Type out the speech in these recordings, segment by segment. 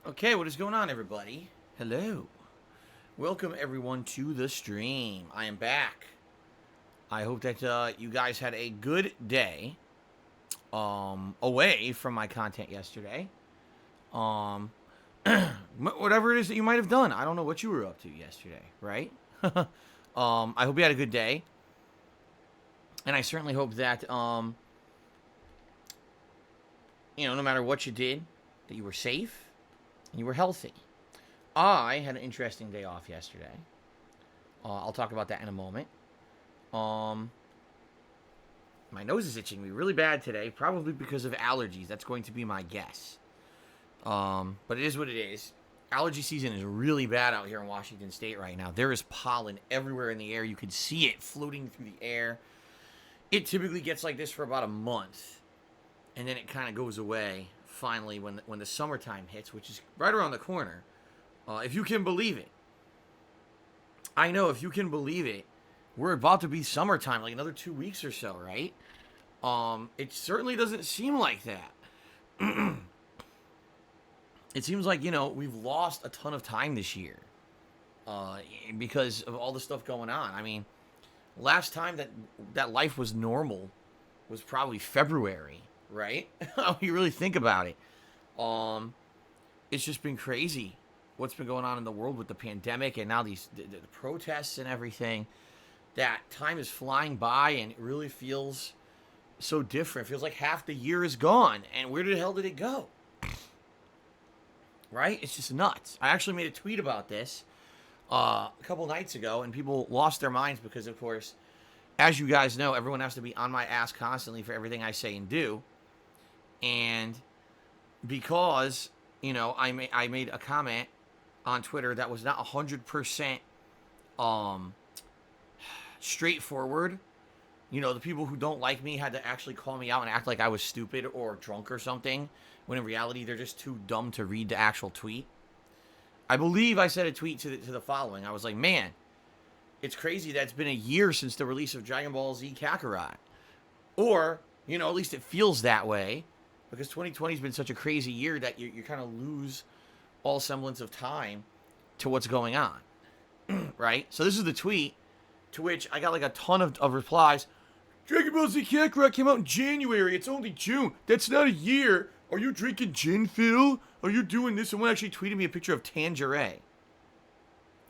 Okay, what is going on, everybody? Hello. Welcome, everyone, to the stream. I am back. I hope that you guys had a good day away from my content yesterday. Um, whatever it is that you might have done. I don't know what you were up to yesterday, right? I hope you had a good day. And I certainly hope that, no matter what you did, that you were safe and you were healthy. I had an interesting day off yesterday. I'll talk about that in a moment. My nose is itching me really bad today, probably because of allergies. That's going to be my guess. But it is what it is. Allergy season is really bad out here in Washington State right now. There is pollen everywhere in the air. You can see it floating through the air. It typically gets like this for about a month, and then it kind of goes away finally when the summertime hits, which is right around the corner. If you can believe it. I know, if you can believe it, we're about to be summertime, like another 2 weeks or so, right? It certainly doesn't seem like that. It seems like, we've lost a ton of time this year because of all the stuff going on. I mean, last time that life was normal was probably February, right? You really think about it. It's just been crazy what's been going on in the world with the pandemic and now the protests and everything. That time is flying by and it really feels so different. It feels like half the year is gone. And where the hell did it go? Right? It's just nuts. I actually made a tweet about this a couple nights ago, and people lost their minds because, of course, as you guys know, everyone has to be on my ass constantly for everything I say and do. And because, I made a comment on Twitter that was not 100% straightforward. The people who don't like me had to actually call me out and act like I was stupid or drunk or something, when in reality they're just too dumb to read the actual tweet. I believe I said a tweet to the following. I was like, man, it's crazy that it's been a year since the release of Dragon Ball Z Kakarot. Or, at least it feels that way, because 2020 has been such a crazy year that you kind of lose all semblance of time to what's going on. Right? So this is the tweet, to which I got like a ton of replies. Dragon Ball Z Kakarot came out in January. It's only June. That's not a year. Are you drinking gin, Phil? Are you doing this? Someone actually tweeted me a picture of Tangeray.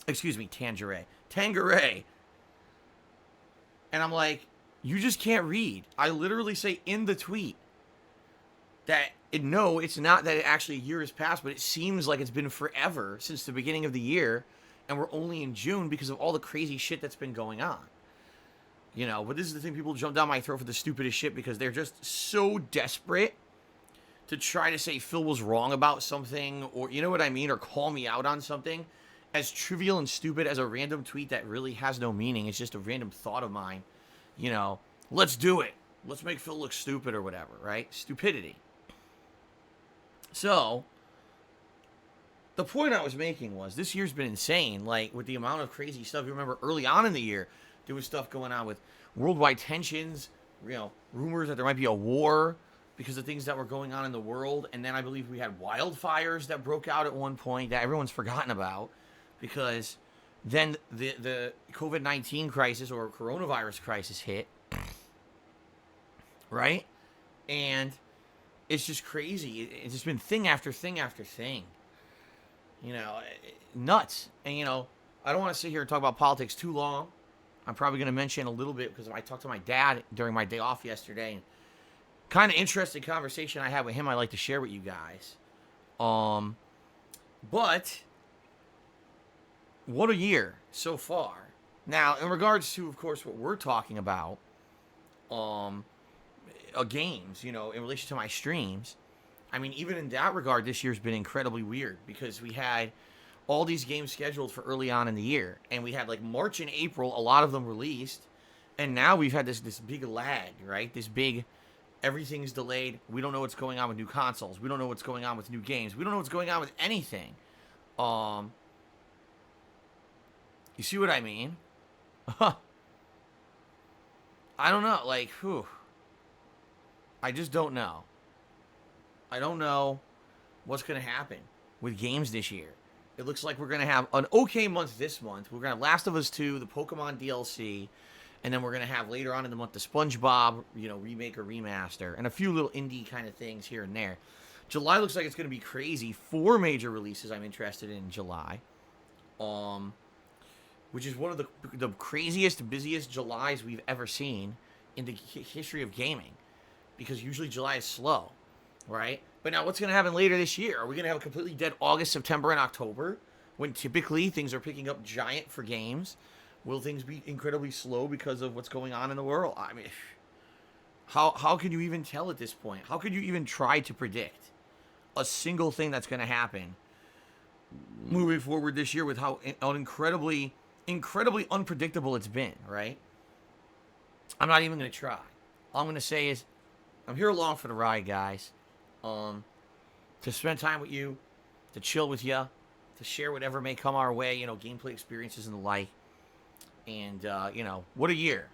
Excuse me, Tangeray. And I'm like, you just can't read. I literally say in the tweet that, no, it's not that it actually a year has passed, but it seems like it's been forever since the beginning of the year, and we're only in June because of all the crazy shit that's been going on. But this is the thing, people jump down my throat for the stupidest shit because they're just so desperate to try to say Phil was wrong about something, or you know what I mean, or call me out on something as trivial and stupid as a random tweet that really has no meaning. It's just a random thought of mine. Let's do it. Let's make Phil look stupid or whatever, right? Stupidity. So, the point I was making was, this year's been insane, like, with the amount of crazy stuff. You remember early on in the year, there was stuff going on with worldwide tensions, rumors that there might be a war because of things that were going on in the world. And then I believe we had wildfires that broke out at one point that everyone's forgotten about, because then the COVID-19 crisis or coronavirus crisis hit, right? And it's just crazy. It's just been thing after thing after thing. Nuts. And, I don't want to sit here and talk about politics too long. I'm probably going to mention a little bit because I talked to my dad during my day off yesterday. And kind of interesting conversation I had with him I'd like to share with you guys. But what a year so far. Now, in regards to, of course, what we're talking about, games, in relation to my streams, I mean, even in that regard, this year's been incredibly weird because we had all these games scheduled for early on in the year, and we had like March and April, a lot of them released, and now we've had this big lag, right? This big, everything's delayed. We don't know what's going on with new consoles. We don't know what's going on with new games. We don't know what's going on with anything. You see what I mean? I don't know, like, I just don't know. I don't know what's going to happen with games this year. It looks like we're going to have an okay month this month. We're going to have Last of Us 2, the Pokemon DLC, and then we're going to have later on in the month the SpongeBob, remake or remaster, and a few little indie kind of things here and there. July looks like it's going to be crazy. 4 major releases I'm interested in July. Which is one of the craziest, busiest Julys we've ever seen in the history of gaming. Because usually July is slow, right? But now what's going to happen later this year? Are we going to have a completely dead August, September, and October? When typically things are picking up giant for games? Will things be incredibly slow because of what's going on in the world? I mean, how can you even tell at this point? How could you even try to predict a single thing that's going to happen moving forward this year with how incredibly unpredictable it's been, right? I'm not even going to try. All I'm going to say is I'm here along for the ride, guys. To spend time with you, to chill with you, to share whatever may come our way, gameplay experiences and the like. And, what a year.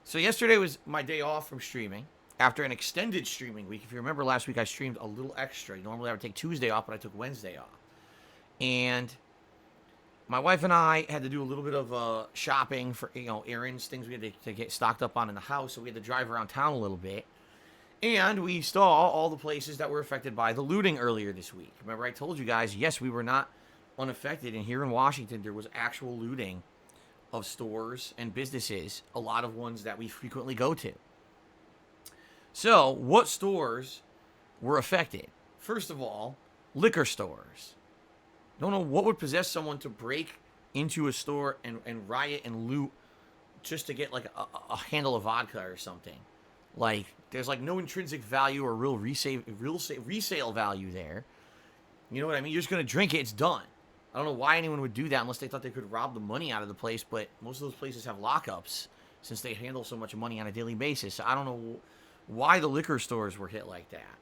So yesterday was my day off from streaming after an extended streaming week. If you remember last week, I streamed a little extra. Normally I would take Tuesday off, but I took Wednesday off. And my wife and I had to do a little bit of shopping for, errands, things we had to get stocked up on in the house. So we had to drive around town a little bit. And we saw all the places that were affected by the looting earlier this week. Remember I told you guys, yes, we were not unaffected. And here in Washington, there was actual looting of stores and businesses, a lot of ones that we frequently go to. So, what stores were affected? First of all, liquor stores. Don't know what would possess someone to break into a store and riot and loot just to get like a handle of vodka or something. Like, there's like no intrinsic value or real resale value there. You know what I mean? You're just going to drink it, it's done. I don't know why anyone would do that unless they thought they could rob the money out of the place, but most of those places have lockups since they handle so much money on a daily basis. So I don't know why the liquor stores were hit like that.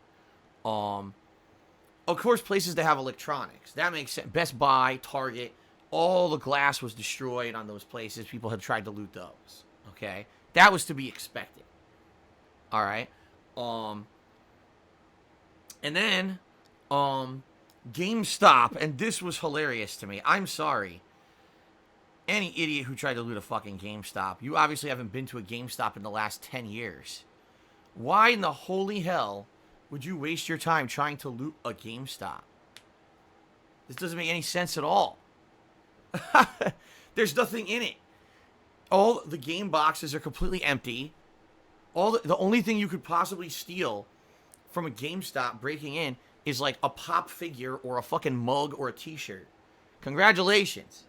Of course, places that have electronics. That makes sense. Best Buy, Target, all the glass was destroyed on those places. People had tried to loot those. Okay? That was to be expected. All right? And then, GameStop, and this was hilarious to me. I'm sorry. Any idiot who tried to loot a fucking GameStop, you obviously haven't been to a GameStop in the last 10 years. Why in the holy hell would you waste your time trying to loot a GameStop? This doesn't make any sense at all. There's nothing in it. All the game boxes are completely empty. The only thing you could possibly steal from a GameStop breaking in is like a pop figure or a fucking mug or a t-shirt. Congratulations.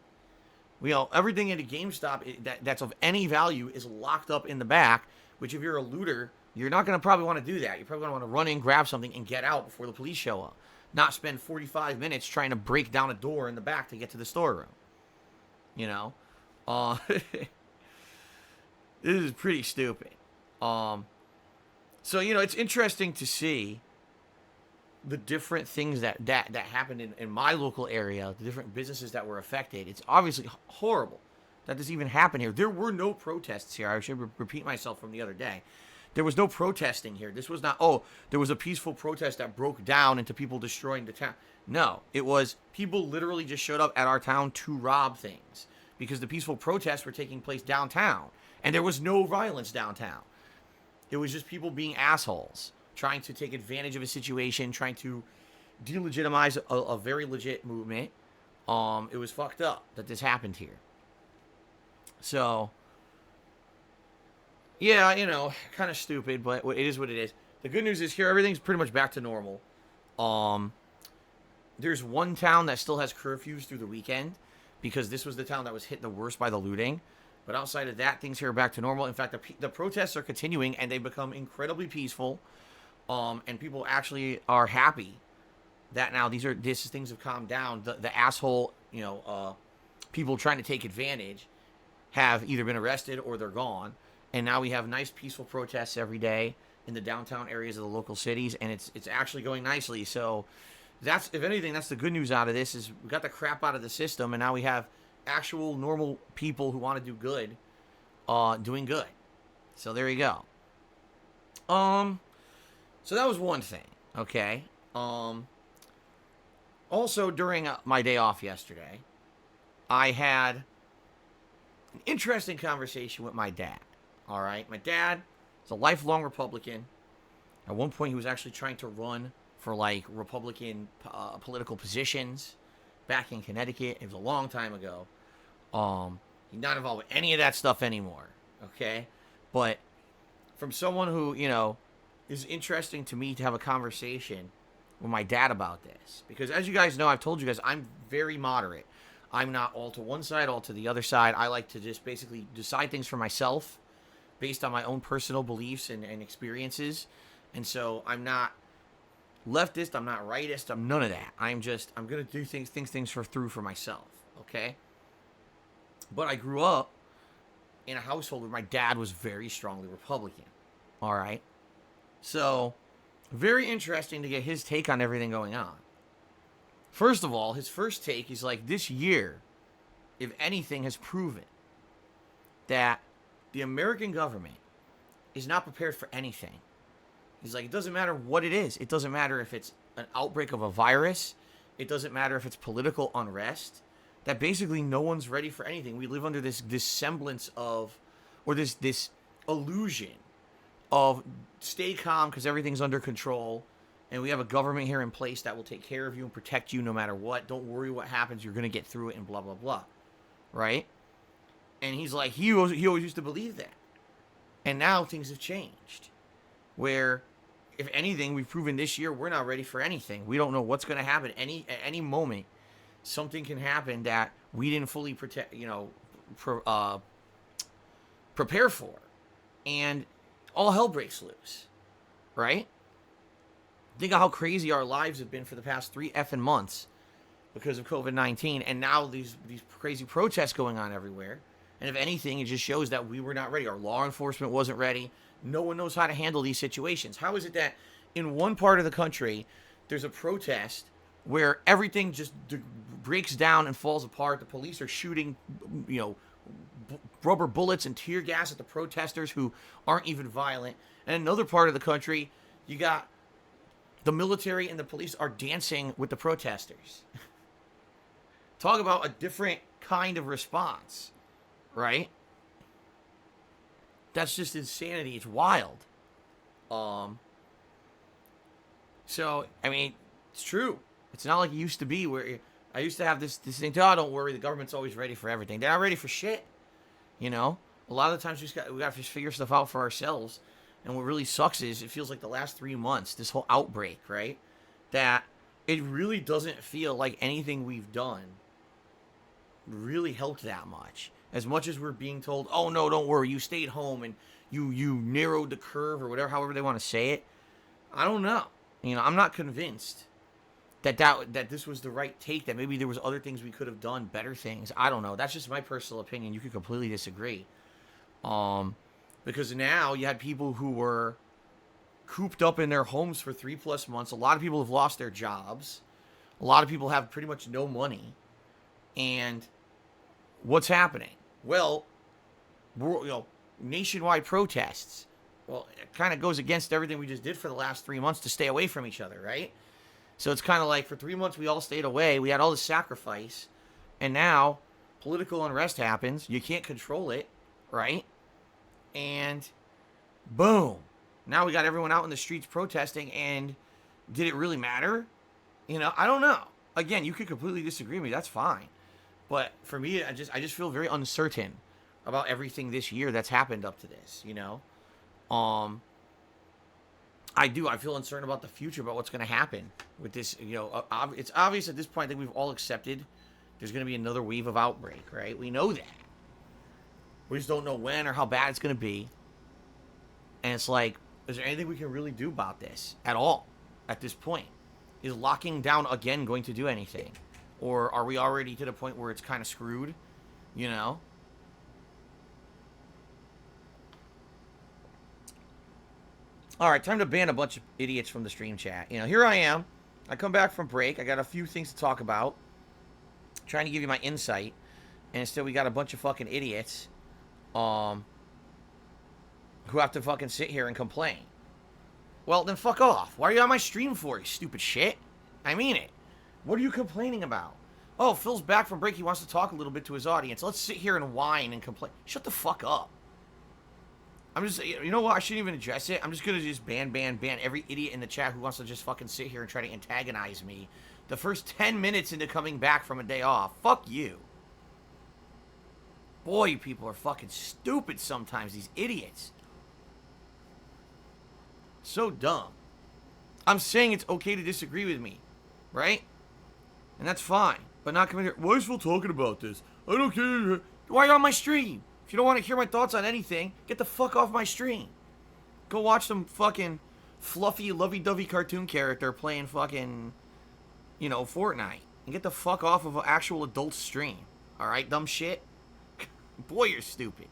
Everything in a GameStop that's of any value is locked up in the back, which if you're a looter, you're not going to probably want to do that. You're probably going to want to run in, grab something, and get out before the police show up. Not spend 45 minutes trying to break down a door in the back to get to the storeroom. This is pretty stupid. So, it's interesting to see the different things that happened in my local area, the different businesses that were affected. It's obviously horrible that this even happened here. There were no protests here. I should repeat myself from the other day. There was no protesting here. This was not, there was a peaceful protest that broke down into people destroying the town. No, it was people literally just showed up at our town to rob things because the peaceful protests were taking place downtown and there was no violence downtown. It was just people being assholes, trying to take advantage of a situation, trying to delegitimize a very legit movement. It was fucked up that this happened here. So, yeah, kind of stupid, but it is what it is. The good news is here, everything's pretty much back to normal. There's one town that still has curfews through the weekend because this was the town that was hit the worst by the looting. But outside of that, things here are back to normal. In fact, the protests are continuing, and they've become incredibly peaceful. And people actually are happy that now these things have calmed down. The asshole, people trying to take advantage have either been arrested or they're gone. And now we have nice peaceful protests every day in the downtown areas of the local cities, and it's actually going nicely. So that's, if anything, that's the good news out of this is we got the crap out of the system, and now we have actual normal people who want to do good, doing good. So there you go. So that was one thing, okay? Also, during my day off yesterday, I had an interesting conversation with my dad. All right, my dad is a lifelong Republican. At one point, he was actually trying to run for like Republican political positions back in Connecticut. It was a long time ago. He's not involved with any of that stuff anymore. Okay, but from someone who is interesting to me to have a conversation with my dad about this, because as you guys know, I've told you guys I'm very moderate. I'm not all to one side, all to the other side. I like to just basically decide things for myself based on my own personal beliefs and experiences. And so I'm not leftist, I'm not rightist, I'm none of that. I'm gonna do things for myself, okay? But I grew up in a household where my dad was very strongly Republican. All right. So very interesting to get his take on everything going on. First of all, his first take is like, this year, if anything, has proven that the American government is not prepared for anything. He's like, it doesn't matter what it is. It doesn't matter if it's an outbreak of a virus. It doesn't matter if it's political unrest. That basically no one's ready for anything. We live under this semblance of, or this illusion of stay calm because everything's under control. And we have a government here in place that will take care of you and protect you no matter what. Don't worry what happens. You're going to get through it and blah, blah, blah. Right? And he's like, he always used to believe that. And now things have changed. Where, if anything, we've proven this year we're not ready for anything. We don't know what's going to happen. At any moment, something can happen that we didn't fully prepare for. And all hell breaks loose. Right? Think of how crazy our lives have been for the past 3 effing months because of COVID-19, and now these crazy protests going on everywhere. And if anything, it just shows that we were not ready. Our law enforcement wasn't ready. No one knows how to handle these situations. How is it that in one part of the country, there's a protest where everything just breaks down and falls apart? The police are shooting, rubber bullets and tear gas at the protesters who aren't even violent. And another part of the country, you got the military and the police are dancing with the protesters. Talk about a different kind of response, right? That's just insanity. It's wild. So, I mean, it's true. It's not like it used to be where I used to have this thing, oh, don't worry, the government's always ready for everything. They're not ready for shit. A lot of the times we got to just figure stuff out for ourselves. And what really sucks is it feels like the last 3 months, this whole outbreak, right? That it really doesn't feel like anything we've done really helped that much. As much as we're being told, oh, no, don't worry, you stayed home and you narrowed the curve or whatever, however they want to say it. I don't know. I'm not convinced that this was the right take, that maybe there was other things we could have done, better things. I don't know. That's just my personal opinion. You could completely disagree. Because now you had people who were cooped up in their homes for 3+ months. A lot of people have lost their jobs. A lot of people have pretty much no money. And what's happening? Well, nationwide protests. Well, it kind of goes against everything we just did for the last 3 months to stay away from each other, right? So it's kind of like for 3 months we all stayed away. We had all this sacrifice. And now political unrest happens. You can't control it, right? And boom, now we got everyone out in the streets protesting. And did it really matter? I don't know. Again, you could completely disagree with me. That's fine. But for me, I just feel very uncertain about everything this year that's happened up to this. I feel uncertain about the future, about what's going to happen with this. It's obvious at this point that we've all accepted there's going to be another wave of outbreak, right? We know that. We just don't know when or how bad it's going to be. And it's like, is there anything we can really do about this at all at this point? Is locking down again going to do anything? Or are we already to the point where it's kind of screwed? All right, time to ban a bunch of idiots from the stream chat. Here I am. I come back from break. I got a few things to talk about. Trying to give you my insight. And instead we got a bunch of fucking idiots who have to fucking sit here and complain. Well, then fuck off. Why are you on my stream for, you stupid shit? I mean it. What are you complaining about? Oh, Phil's back from break. He wants to talk a little bit to his audience. Let's sit here and whine and complain. Shut the fuck up. I'm just, you know what? I shouldn't even address it. I'm just going to just ban every idiot in the chat who wants to just fucking sit here and try to antagonize me the first 10 minutes into coming back from a day off. Fuck you. Boy, you people are fucking stupid sometimes, these idiots. So dumb. I'm saying it's okay to disagree with me, right? And that's fine. But not coming here. Why is Phil talking about this? I don't care. Why are you on my stream? If you don't want to hear my thoughts on anything, get the fuck off my stream. Go watch some fucking fluffy, lovey-dovey cartoon character playing fucking, you know, Fortnite. And get the fuck off of an actual adult stream. Alright, dumb shit? Boy, you're stupid.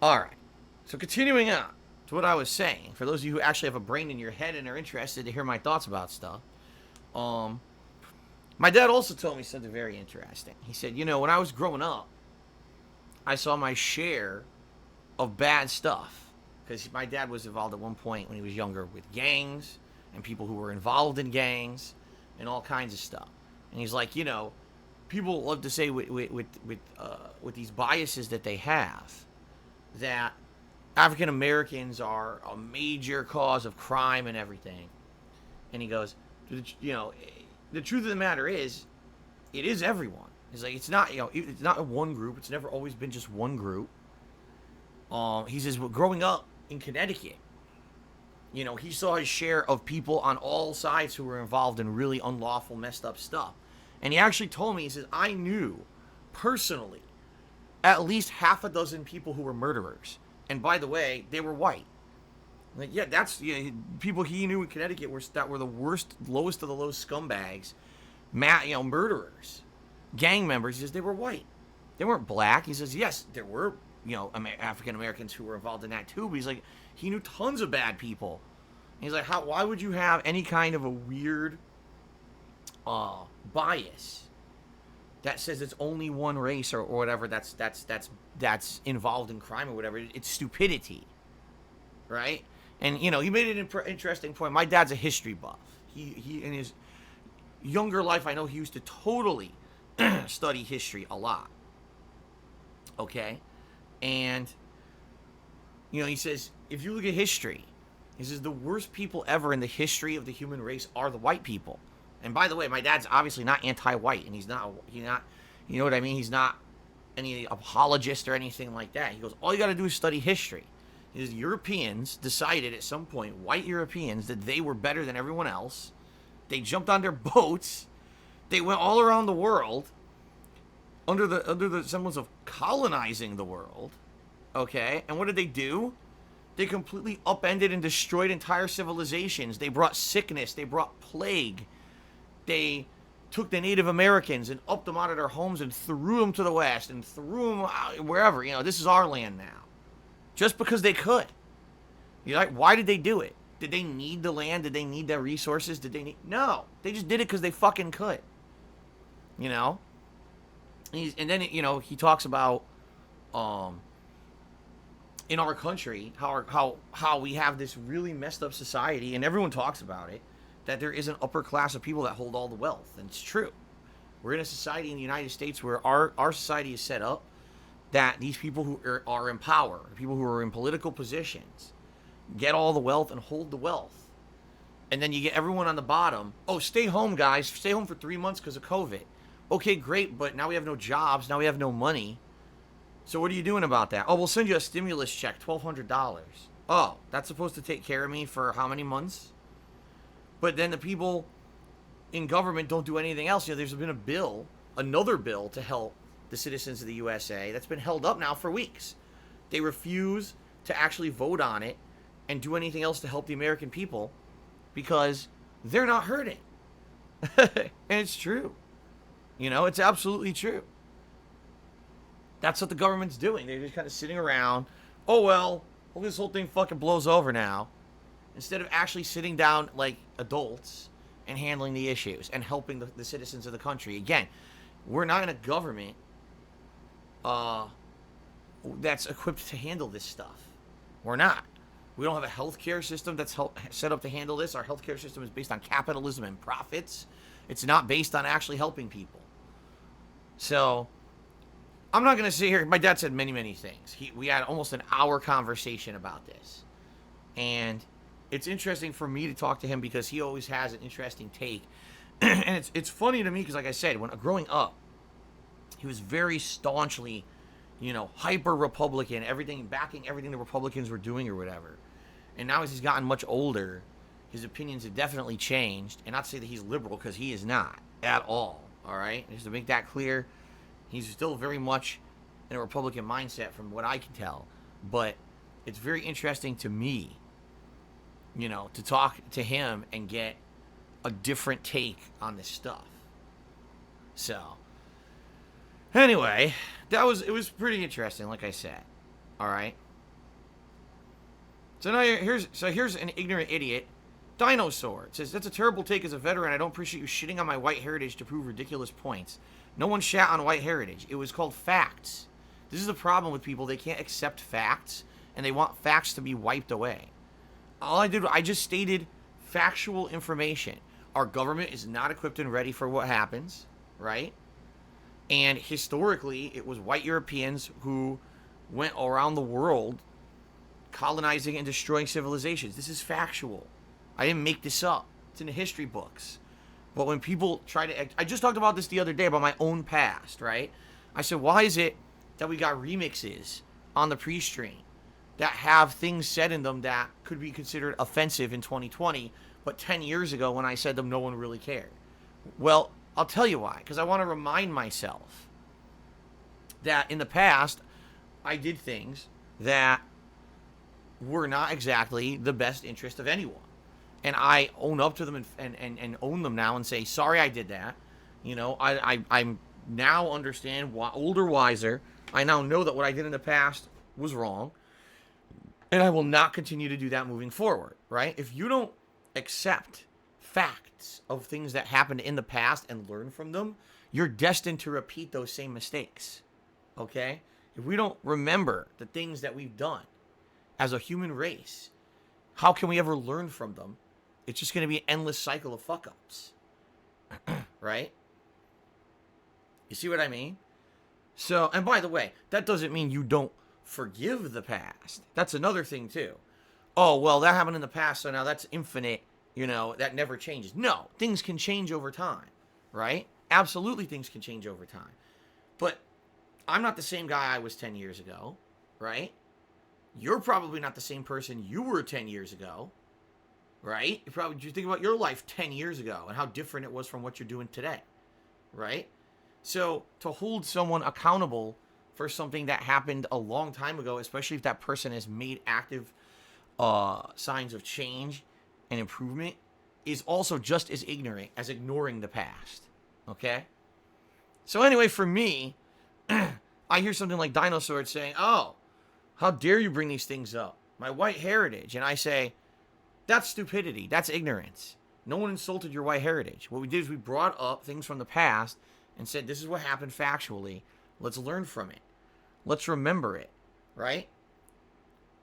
Alright. So continuing on to what I was saying. For those of you who actually have a brain in your head and are interested to hear my thoughts about stuff. My dad also told me something very interesting. He said, you know, when I was growing up, I saw my share of bad stuff. Because my dad was involved at one point when he was younger with gangs and people who were involved in gangs and all kinds of stuff. And he's like, you know, people love to say with these biases that they have that African Americans are a major cause of crime and everything. And he goes, you know, the truth of the matter is, it is everyone. He's like, it's not, you know, it's not one group. It's never always been just one group. He says, well, growing up in Connecticut, you know, he saw his share of people on all sides who were involved in really unlawful, messed up stuff. And he actually told me, he says, I knew personally at least half a dozen people who were murderers. And by the way, they were white. Like, yeah, that's, you know, people he knew in Connecticut that were the worst, lowest of the low scumbags, you know, murderers, gang members. He says they were white. They weren't black. He says, yes, there were, you know, African Americans who were involved in that too. But he's like, he knew tons of bad people. And he's like, why would you have any kind of a weird bias that says it's only one race or whatever that's involved in crime or whatever? It's stupidity, right? And, you know, he made an interesting point. My dad's a history buff. He in his younger life, I know he used to totally study history a lot. Okay? And, you know, he says, if you look at history, he says the worst people ever in the history of the human race are the white people. And by the way, my dad's obviously not anti-white, and he's not, you know what I mean? He's not any apologist or anything like that. He goes, all you got to do is study history. Is Europeans decided at some point, white Europeans, that they were better than everyone else. They jumped on their boats. They went all around the world under the semblance of colonizing the world. Okay? And what did they do? They completely upended and destroyed entire civilizations. They brought sickness. They brought plague. They took the Native Americans and upped them out of their homes and threw them to the west and threw them out wherever. You know, this is our land now. Just because they could. You're like, why did they do it? Did they need the land? Did they need their resources? No. They just did it because they fucking could. You know? And then, you know, he talks about, in our country, how we have this really messed up society, and everyone talks about it, that there is an upper class of people that hold all the wealth. And it's true. We're in a society in the United States where our society is set up that these people who are in power, people who are in political positions, get all the wealth and hold the wealth. And then you get everyone on the bottom. Oh, stay home, guys. Stay home for 3 months because of COVID. Okay, great, but now we have no jobs. Now we have no money. So what are you doing about that? Oh, we'll send you a stimulus check, $1,200. Oh, that's supposed to take care of me for how many months? But then the people in government don't do anything else. You know, there's been a bill, another bill to help the citizens of the USA that's been held up now for weeks. They refuse to actually vote on it and do anything else to help the American people because they're not hurting. And it's true. You know, it's absolutely true. That's what the government's doing. They're just kind of sitting around. Oh, well, this whole thing fucking blows over now. Instead of actually sitting down like adults and handling the issues and helping the citizens of the country. Again, we're not in a government that's equipped to handle this stuff. We're not. We don't have a healthcare system that's set up to handle this. Our healthcare system is based on capitalism and profits. It's not based on actually helping people. So, I'm not going to sit here. My dad said many, many things. We had almost an hour conversation about this. And it's interesting for me to talk to him because he always has an interesting take. And it's funny to me because, like I said, when growing up, he was very staunchly, hyper Republican, backing everything the Republicans were doing or whatever. And now as he's gotten much older, his opinions have definitely changed. And not to say that he's liberal, because he is not at all. All right, just to make that clear, he's still very much in a Republican mindset, from what I can tell. But it's very interesting to me, to talk to him and get a different take on this stuff. So, anyway, it was pretty interesting, like I said. All right. So now here's an ignorant idiot. Dinosaur. It says, that's a terrible take as a veteran. I don't appreciate you shitting on my white heritage to prove ridiculous points. No one shat on white heritage. It was called facts. This is the problem with people. They can't accept facts, and they want facts to be wiped away. All I did, I just stated factual information. Our government is not equipped and ready for what happens, right? And historically, it was white Europeans who went around the world colonizing and destroying civilizations. This is factual. I didn't make this up. It's in the history books. But when people try to... I just talked about this the other day about my own past, right? I said, why is it that we got remixes on the pre-stream that have things said in them that could be considered offensive in 2020, but 10 years ago when I said them, no one really cared? Well, I'll tell you why. Because I want to remind myself that in the past, I did things that were not exactly the best interest of anyone. And I own up to them and own them now and say, sorry I did that. I'm now understand, older, wiser. I now know that what I did in the past was wrong. And I will not continue to do that moving forward, right? If you don't accept facts of things that happened in the past and learn from them, you're destined to repeat those same mistakes, okay? If we don't remember the things that we've done as a human race, how can we ever learn from them? It's just going to be an endless cycle of fuck-ups. Right? You see what I mean? So, and by the way, that doesn't mean you don't forgive the past. That's another thing, too. Oh, well, that happened in the past, so now that's infinite. That never changes. No, things can change over time. Right? Absolutely, things can change over time. But I'm not the same guy I was 10 years ago. Right? You're probably not the same person you were 10 years ago. Right? You think about your life 10 years ago and how different it was from what you're doing today. Right? So to hold someone accountable for something that happened a long time ago, especially if that person has made active signs of change and improvement, is also just as ignorant as ignoring the past. Okay? So anyway, for me, I hear something like Dinosaur saying, oh, how dare you bring these things up? My white heritage. And I say, that's stupidity. That's ignorance. No one insulted your white heritage. What we did is we brought up things from the past and said, this is what happened factually. Let's learn from it. Let's remember it. Right?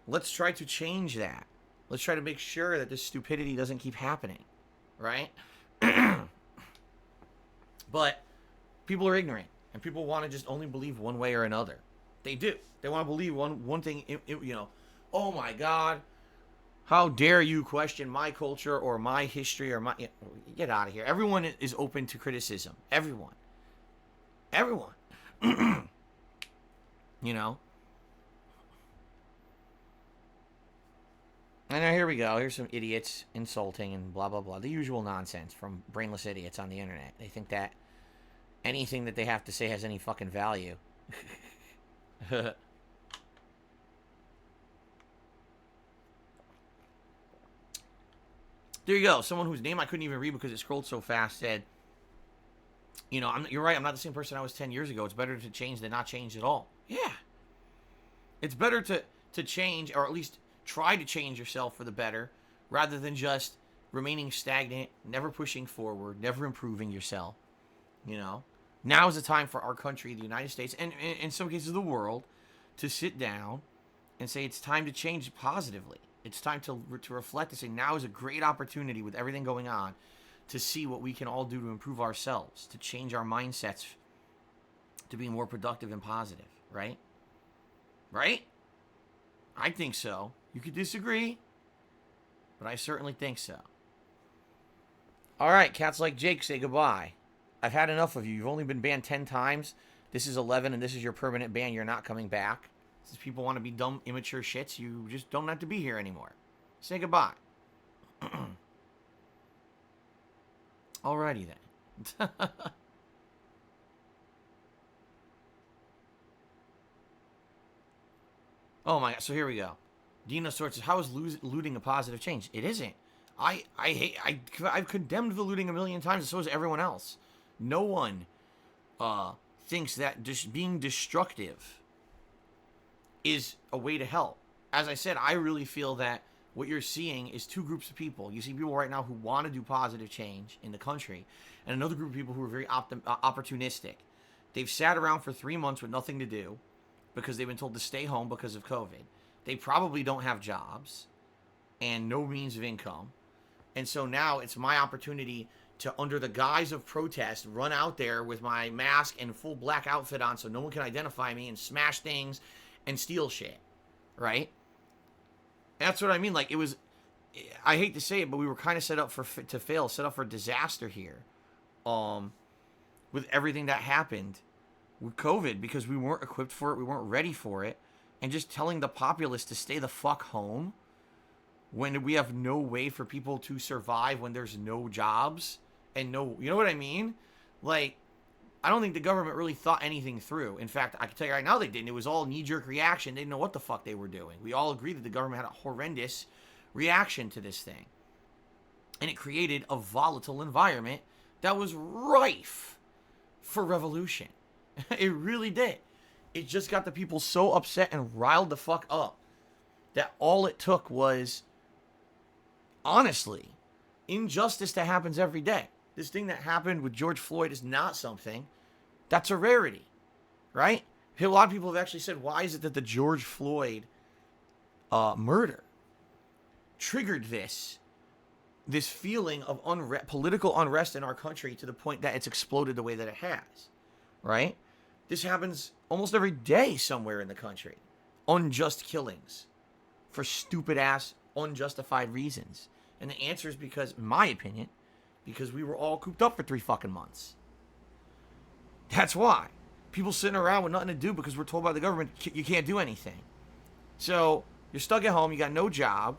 Let's try to change that. Let's try to make sure that this stupidity doesn't keep happening. Right? But people are ignorant. And people want to just only believe one way or another. They do. They want to believe one thing, oh my God, how dare you question my culture or my history or my... Get out of here. Everyone is open to criticism. Everyone. And now here we go. Here's some idiots insulting and blah, blah, blah. The usual nonsense from brainless idiots on the internet. They think that anything that they have to say has any fucking value. There you go. Someone whose name I couldn't even read because it scrolled so fast said, you're right. I'm not the same person I was 10 years ago. It's better to change than not change at all. Yeah. It's better to change, or at least try to change yourself for the better, rather than just remaining stagnant, never pushing forward, never improving yourself. Now is the time for our country, the United States, and in some cases the world, to sit down and say it's time to change positively. It's time to reflect and say now is a great opportunity with everything going on to see what we can all do to improve ourselves, to change our mindsets to be more productive and positive, right? Right? I think so. You could disagree, but I certainly think so. All right, cats like Jake, say goodbye. I've had enough of you. You've only been banned 10 times. This is 11, and this is your permanent ban. You're not coming back. Since people want to be dumb, immature shits, you just don't have to be here anymore. Say goodbye. Alrighty then. Oh my god, so here we go. Dina Sword says, how is looting a positive change? It isn't. I've condemned the looting a million times, and so has everyone else. No one thinks that just being destructive is a way to help. As I said, I really feel that what you're seeing is two groups of people. You see people right now who want to do positive change in the country, and another group of people who are very opportunistic. They've sat around for 3 months with nothing to do because they've been told to stay home because of COVID. They probably don't have jobs and no means of income. And so now it's my opportunity to, under the guise of protest, run out there with my mask and full black outfit on so no one can identify me and smash things and steal shit, right? That's what I mean. Like, it was, I hate to say it, but we were kind of set up to fail, set up for disaster here, with everything that happened with COVID, because we weren't equipped for it, we weren't ready for it, and just telling the populace to stay the fuck home when we have no way for people to survive, when there's no jobs and no, you know what I mean? Like, I don't think the government really thought anything through. In fact, I can tell you right now they didn't. It was all knee-jerk reaction. They didn't know what the fuck they were doing. We all agreed that the government had a horrendous reaction to this thing. And it created a volatile environment that was rife for revolution. It really did. It just got the people so upset and riled the fuck up that all it took was, honestly, injustice that happens every day. This thing that happened with George Floyd is not something that's a rarity, right? A lot of people have actually said, why is it that the George Floyd murder triggered this feeling of political unrest in our country to the point that it's exploded the way that it has, right? This happens almost every day somewhere in the country. Unjust killings for stupid-ass, unjustified reasons. And the answer is because, in my opinion, because we were all cooped up for 3 fucking months. That's why. People sitting around with nothing to do because we're told by the government you can't do anything. So, you're stuck at home, you got no job,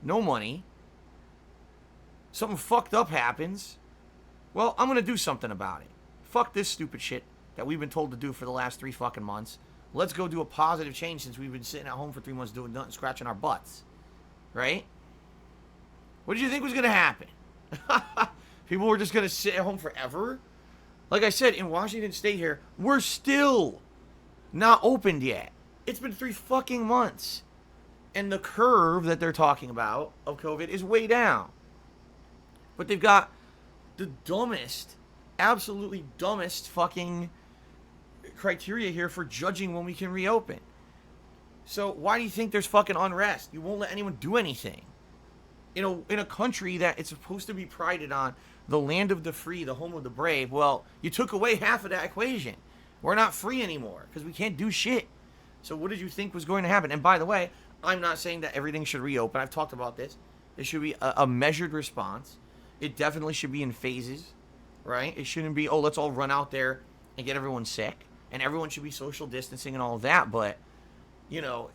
no money. Something fucked up happens. Well, I'm going to do something about it. Fuck this stupid shit that we've been told to do for the last 3 fucking months. Let's go do a positive change since we've been sitting at home for 3 months doing nothing, scratching our butts. Right? What did you think was going to happen? People were just going to sit at home forever? Like I said, in Washington State here, we're still not opened yet. It's been 3 fucking months. And the curve that they're talking about of COVID is way down. But they've got the dumbest, absolutely dumbest fucking criteria here for judging when we can reopen. So why do you think there's fucking unrest? You won't let anyone do anything. In a country that it's supposed to be prided on, the land of the free, the home of the brave, well, you took away half of that equation. We're not free anymore because we can't do shit. So what did you think was going to happen? And by the way, I'm not saying that everything should reopen. I've talked about this. It should be a measured response. It definitely should be in phases, right? It shouldn't be, oh, let's all run out there and get everyone sick. And everyone should be social distancing and all of that. But, you know,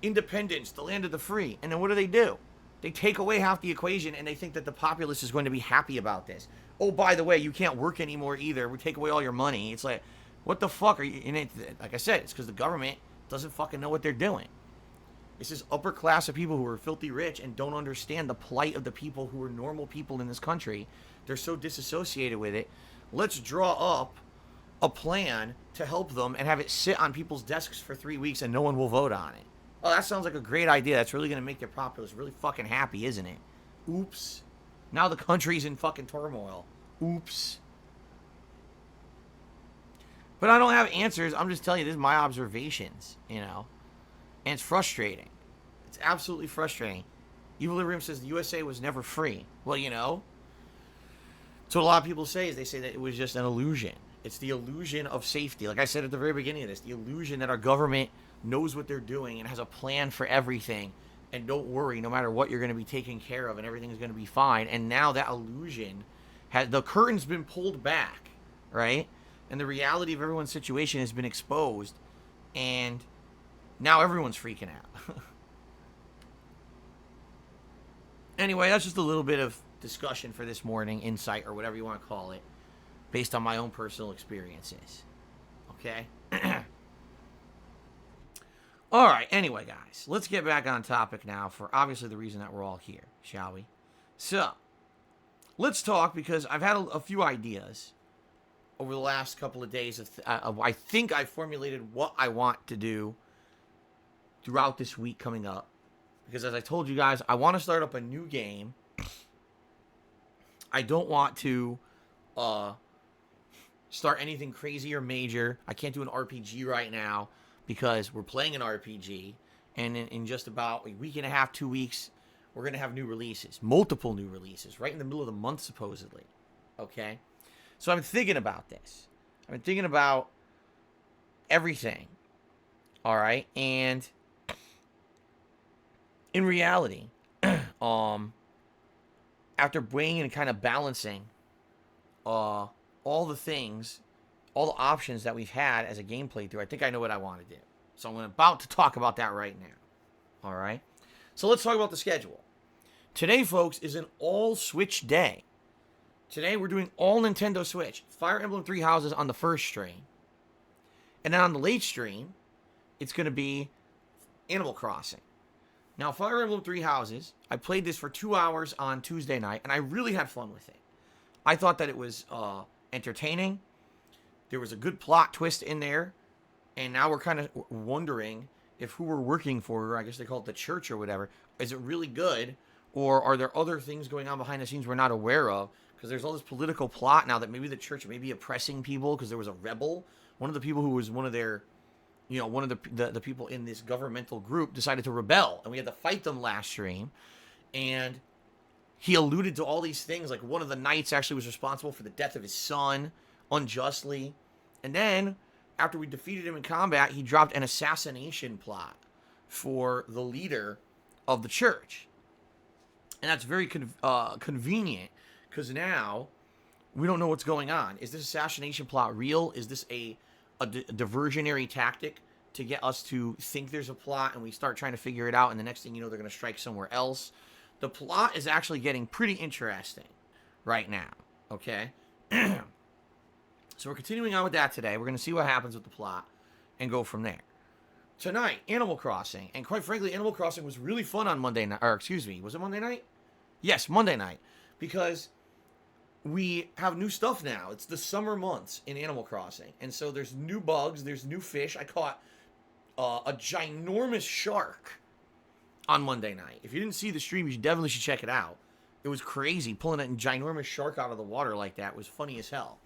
independence, the land of the free. And then what do? They take away half the equation and they think that the populace is going to be happy about this. Oh, by the way, you can't work anymore either. We take away all your money. It's like, what the fuck are you? And like I said, it's because the government doesn't fucking know what they're doing. It's this upper class of people who are filthy rich and don't understand the plight of the people who are normal people in this country. They're so disassociated with it. Let's draw up a plan to help them and have it sit on people's desks for 3 weeks and no one will vote on it. Oh, that sounds like a great idea. That's really going to make their populace really fucking happy, isn't it? Oops. Now the country's in fucking turmoil. Oops. But I don't have answers. I'm just telling you, this is my observations, you know. And it's frustrating. It's absolutely frustrating. Equilibrium says the USA was never free. Well, you know, so what a lot of people say is they say that it was just an illusion. It's the illusion of safety. Like I said at the very beginning of this, the illusion that our government knows what they're doing and has a plan for everything. And don't worry, no matter what, you're going to be taken care of and everything's going to be fine. And now that illusion, the curtain's been pulled back, right? And the reality of everyone's situation has been exposed. And now everyone's freaking out. Anyway, that's just a little bit of discussion for this morning, insight, or whatever you want to call it, based on my own personal experiences. Okay? All right, anyway, guys, let's get back on topic now for obviously the reason that we're all here, shall we? So, let's talk, because I've had a few ideas over the last couple of days. I think I formulated what I want to do throughout this week coming up. Because as I told you guys, I want to start up a new game. I don't want to start anything crazy or major. I can't do an RPG right now because we're playing an RPG. And in just about a week and a half, 2 weeks, we're going to have new releases. Multiple new releases right in the middle of the month, supposedly. Okay? So I've been thinking about this. I've been thinking about everything. All right? And in reality, after weighing and kind of balancing all the things, all the options that we've had as a game playthrough, I think I know what I want to do. So I'm about to talk about that right now. All right? So let's talk about the schedule. Today, folks, is an all-Switch day. Today, we're doing all Nintendo Switch. Fire Emblem Three Houses on the first stream. And then on the late stream, it's going to be Animal Crossing. Now, Fire Emblem Three Houses, I played this for 2 hours on Tuesday night, and I really had fun with it. I thought that it was entertaining. There was a good plot twist in there, and now we're kind of wondering if who we're working for, I guess they call it the church or whatever, is it really good, or are there other things going on behind the scenes we're not aware of? Because there's all this political plot now that maybe the church may be oppressing people because there was a rebel. One of the people who was one of their... You know, one of the people in this governmental group decided to rebel, and we had to fight them last stream. And he alluded to all these things, like one of the knights actually was responsible for the death of his son unjustly. And then, after we defeated him in combat, he dropped an assassination plot for the leader of the church. And that's very convenient, because now we don't know what's going on. Is this assassination plot real? Is this a diversionary tactic to get us to think there's a plot, and we start trying to figure it out, and the next thing you know, they're going to strike somewhere else? The plot is actually getting pretty interesting right now, okay? So we're continuing on with that today. We're going to see what happens with the plot and go from there. Tonight, Animal Crossing. And quite frankly, Animal Crossing was really fun on Monday night. Or excuse me, was it Monday night? Yes, Monday night. Because we have new stuff now. It's the summer months in Animal Crossing. And so there's new bugs, there's new fish. I caught a ginormous shark on Monday night. If you didn't see the stream, you definitely should check it out. It was crazy. Pulling a ginormous shark out of the water like that was funny as hell.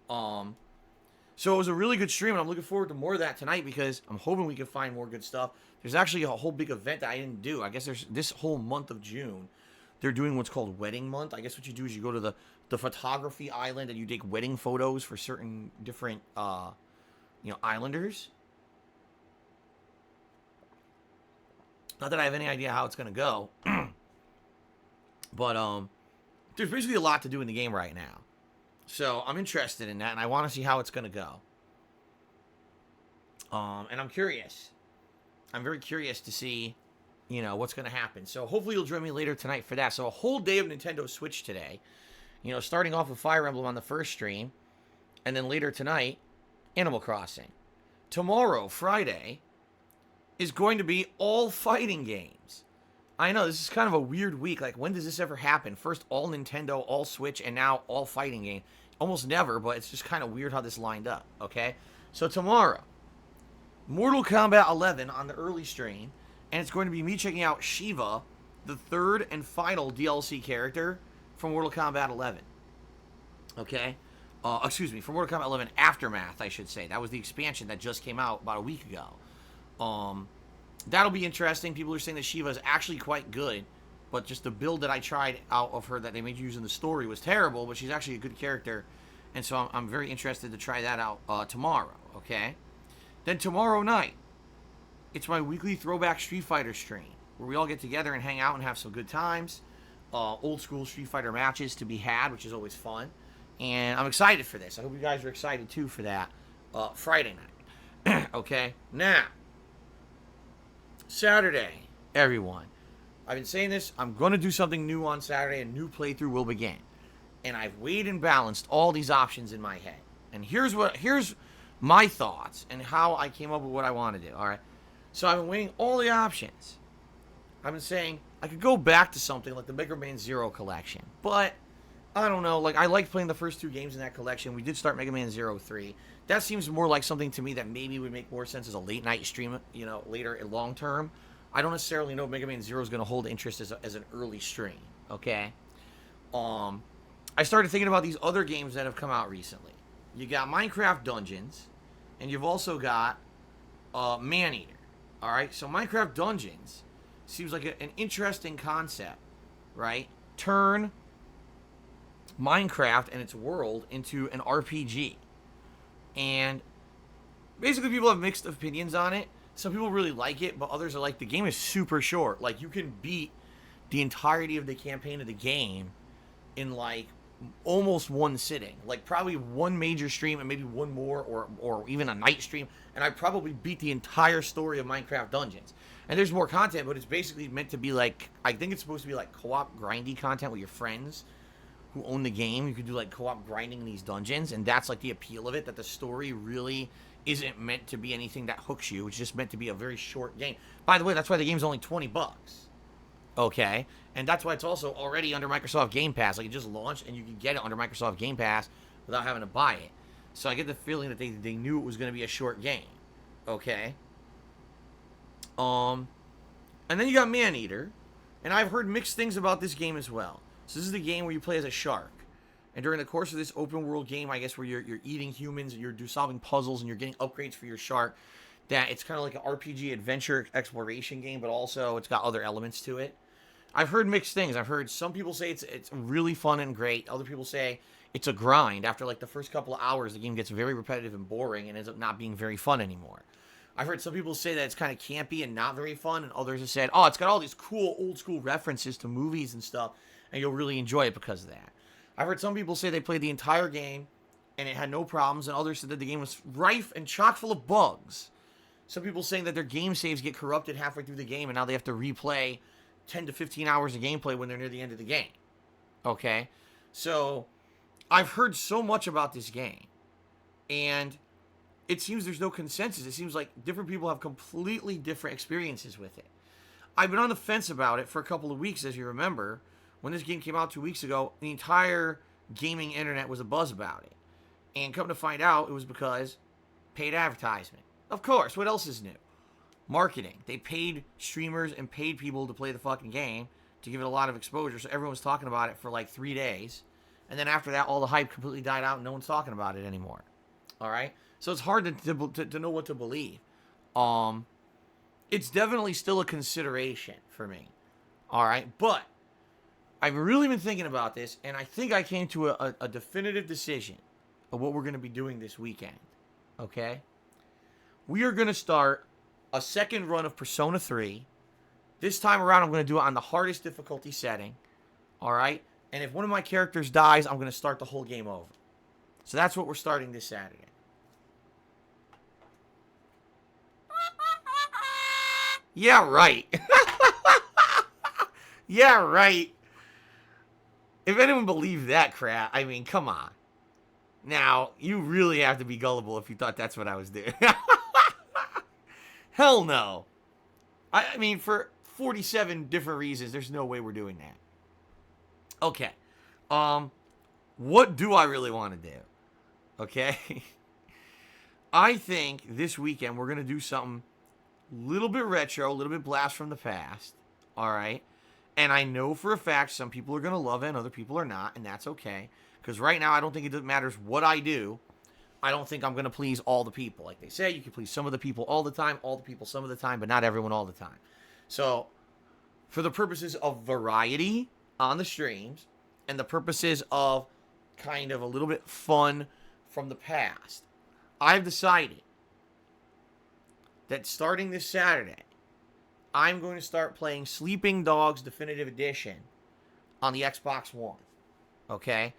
So it was a really good stream, and I'm looking forward to more of that tonight because I'm hoping we can find more good stuff. There's actually a whole big event that I didn't do. I guess there's this whole month of June. They're doing what's called Wedding Month. I guess what you do is you go to the photography island and you take wedding photos for certain different, islanders. Not that I have any idea how it's going to go. But, there's basically a lot to do in the game right now. So, I'm interested in that, and I want to see how it's going to go. And I'm curious. I'm very curious to see, what's going to happen. So, hopefully you'll join me later tonight for that. So, a whole day of Nintendo Switch today. Starting off with Fire Emblem on the first stream. And then later tonight, Animal Crossing. Tomorrow, Friday, is going to be all fighting games. I know, this is kind of a weird week. Like, when does this ever happen? First, all Nintendo, all Switch, and now all fighting game. Almost never, but it's just kind of weird how this lined up, okay? So, tomorrow, Mortal Kombat 11 on the early stream, and it's going to be me checking out Shiva, the third and final DLC character from Mortal Kombat 11. Okay? From Mortal Kombat 11 Aftermath, I should say. That was the expansion that just came out about a week ago. That'll be interesting. People are saying that Shiva is actually quite good, but just the build that I tried out of her that they made you use in the story was terrible, but she's actually a good character. And so I'm very interested to try that out tomorrow, okay? Then tomorrow night, it's my weekly throwback Street Fighter stream, where we all get together and hang out and have some good times. Old school Street Fighter matches to be had, which is always fun. And I'm excited for this. I hope you guys are excited too for that Friday night. Okay? Now, Saturday, everyone. I've been saying this. I'm going to do something new on Saturday. A new playthrough will begin. And I've weighed and balanced all these options in my head. And here's my thoughts and how I came up with what I want to do. All right? So I've been weighing all the options. I've been saying I could go back to something like the Mega Man Zero collection. But, I don't know. Like, I liked playing the first 2 games in that collection. We did start Mega Man Zero 3. That seems more like something to me that maybe would make more sense as a late night stream, you know, later and long term. I don't necessarily know if Mega Man Zero is going to hold interest as an early stream, okay? I started thinking about these other games that have come out recently. You got Minecraft Dungeons, and you've also got Maneater, all right? So Minecraft Dungeons seems like an interesting concept, right? Turn Minecraft and its world into an RPG. And basically people have mixed opinions on it. Some people really like it, but others are like, the game is super short. Like, you can beat the entirety of the campaign of the game in, like, almost one sitting. Like, probably one major stream and maybe one more, or even a night stream, and I probably beat the entire story of Minecraft Dungeons. And there's more content, but it's basically meant to be, like, I think it's supposed to be, like, co-op grindy content with your friends who own the game. You could do, like, co-op grinding in these dungeons, and that's, like, the appeal of it, that the story really isn't meant to be anything that hooks you. It's just meant to be a very short game. By the way, that's why the game's only $20. Okay? And that's why it's also already under Microsoft Game Pass. Like, it just launched, and you can get it under Microsoft Game Pass without having to buy it. So I get the feeling that they knew it was going to be a short game. Okay? And then you got Maneater, and I've heard mixed things about this game as well. So this is the game where you play as a shark. And during the course of this open world game, I guess, where you're eating humans, and you're solving puzzles, and you're getting upgrades for your shark, that it's kind of like an RPG adventure exploration game, but also it's got other elements to it. I've heard mixed things. I've heard some people say it's really fun and great. Other people say it's a grind. After like the first couple of hours, the game gets very repetitive and boring and ends up not being very fun anymore. I've heard some people say that it's kind of campy and not very fun, and others have said, oh, it's got all these cool old school references to movies and stuff, and you'll really enjoy it because of that. I've heard some people say they played the entire game and it had no problems, and others said that the game was rife and chock full of bugs. Some people saying that their game saves get corrupted halfway through the game, and now they have to replay 10 to 15 hours of gameplay when they're near the end of the game. Okay? So, I've heard so much about this game, and it seems there's no consensus. It seems like different people have completely different experiences with it. I've been on the fence about it for a couple of weeks, as you remember. When this game came out 2 weeks ago, the entire gaming internet was abuzz about it. And come to find out, it was because paid advertisement. Of course, what else is new? Marketing. They paid streamers and paid people to play the fucking game to give it a lot of exposure, so everyone was talking about it for like 3 days. And then after that, all the hype completely died out and no one's talking about it anymore. Alright? So it's hard to know what to believe. It's definitely still a consideration for me. Alright? But I've really been thinking about this, and I think I came to a definitive decision of what we're going to be doing this weekend. Okay? We are going to start a second run of Persona 3. This time around, I'm going to do it on the hardest difficulty setting. Alright? And if one of my characters dies, I'm going to start the whole game over. So that's what we're starting this Saturday. Yeah, right. Yeah, right. If anyone believed that crap, I mean, come on. Now, you really have to be gullible if you thought that's what I was doing. Hell no. I mean, for 47 different reasons, there's no way we're doing that. Okay. What do I really want to do? Okay? I think this weekend we're going to do something a little bit retro, a little bit blast from the past. Alright? And I know for a fact some people are going to love it and other people are not, and that's okay. Because right now I don't think it matters what I do. I don't think I'm going to please all the people. Like they say, you can please some of the people all the time, all the people some of the time, but not everyone all the time. So, for the purposes of variety on the streams and the purposes of kind of a little bit fun from the past, I've decided that starting this Saturday, I'm going to start playing Sleeping Dogs Definitive Edition on the Xbox One. Okay?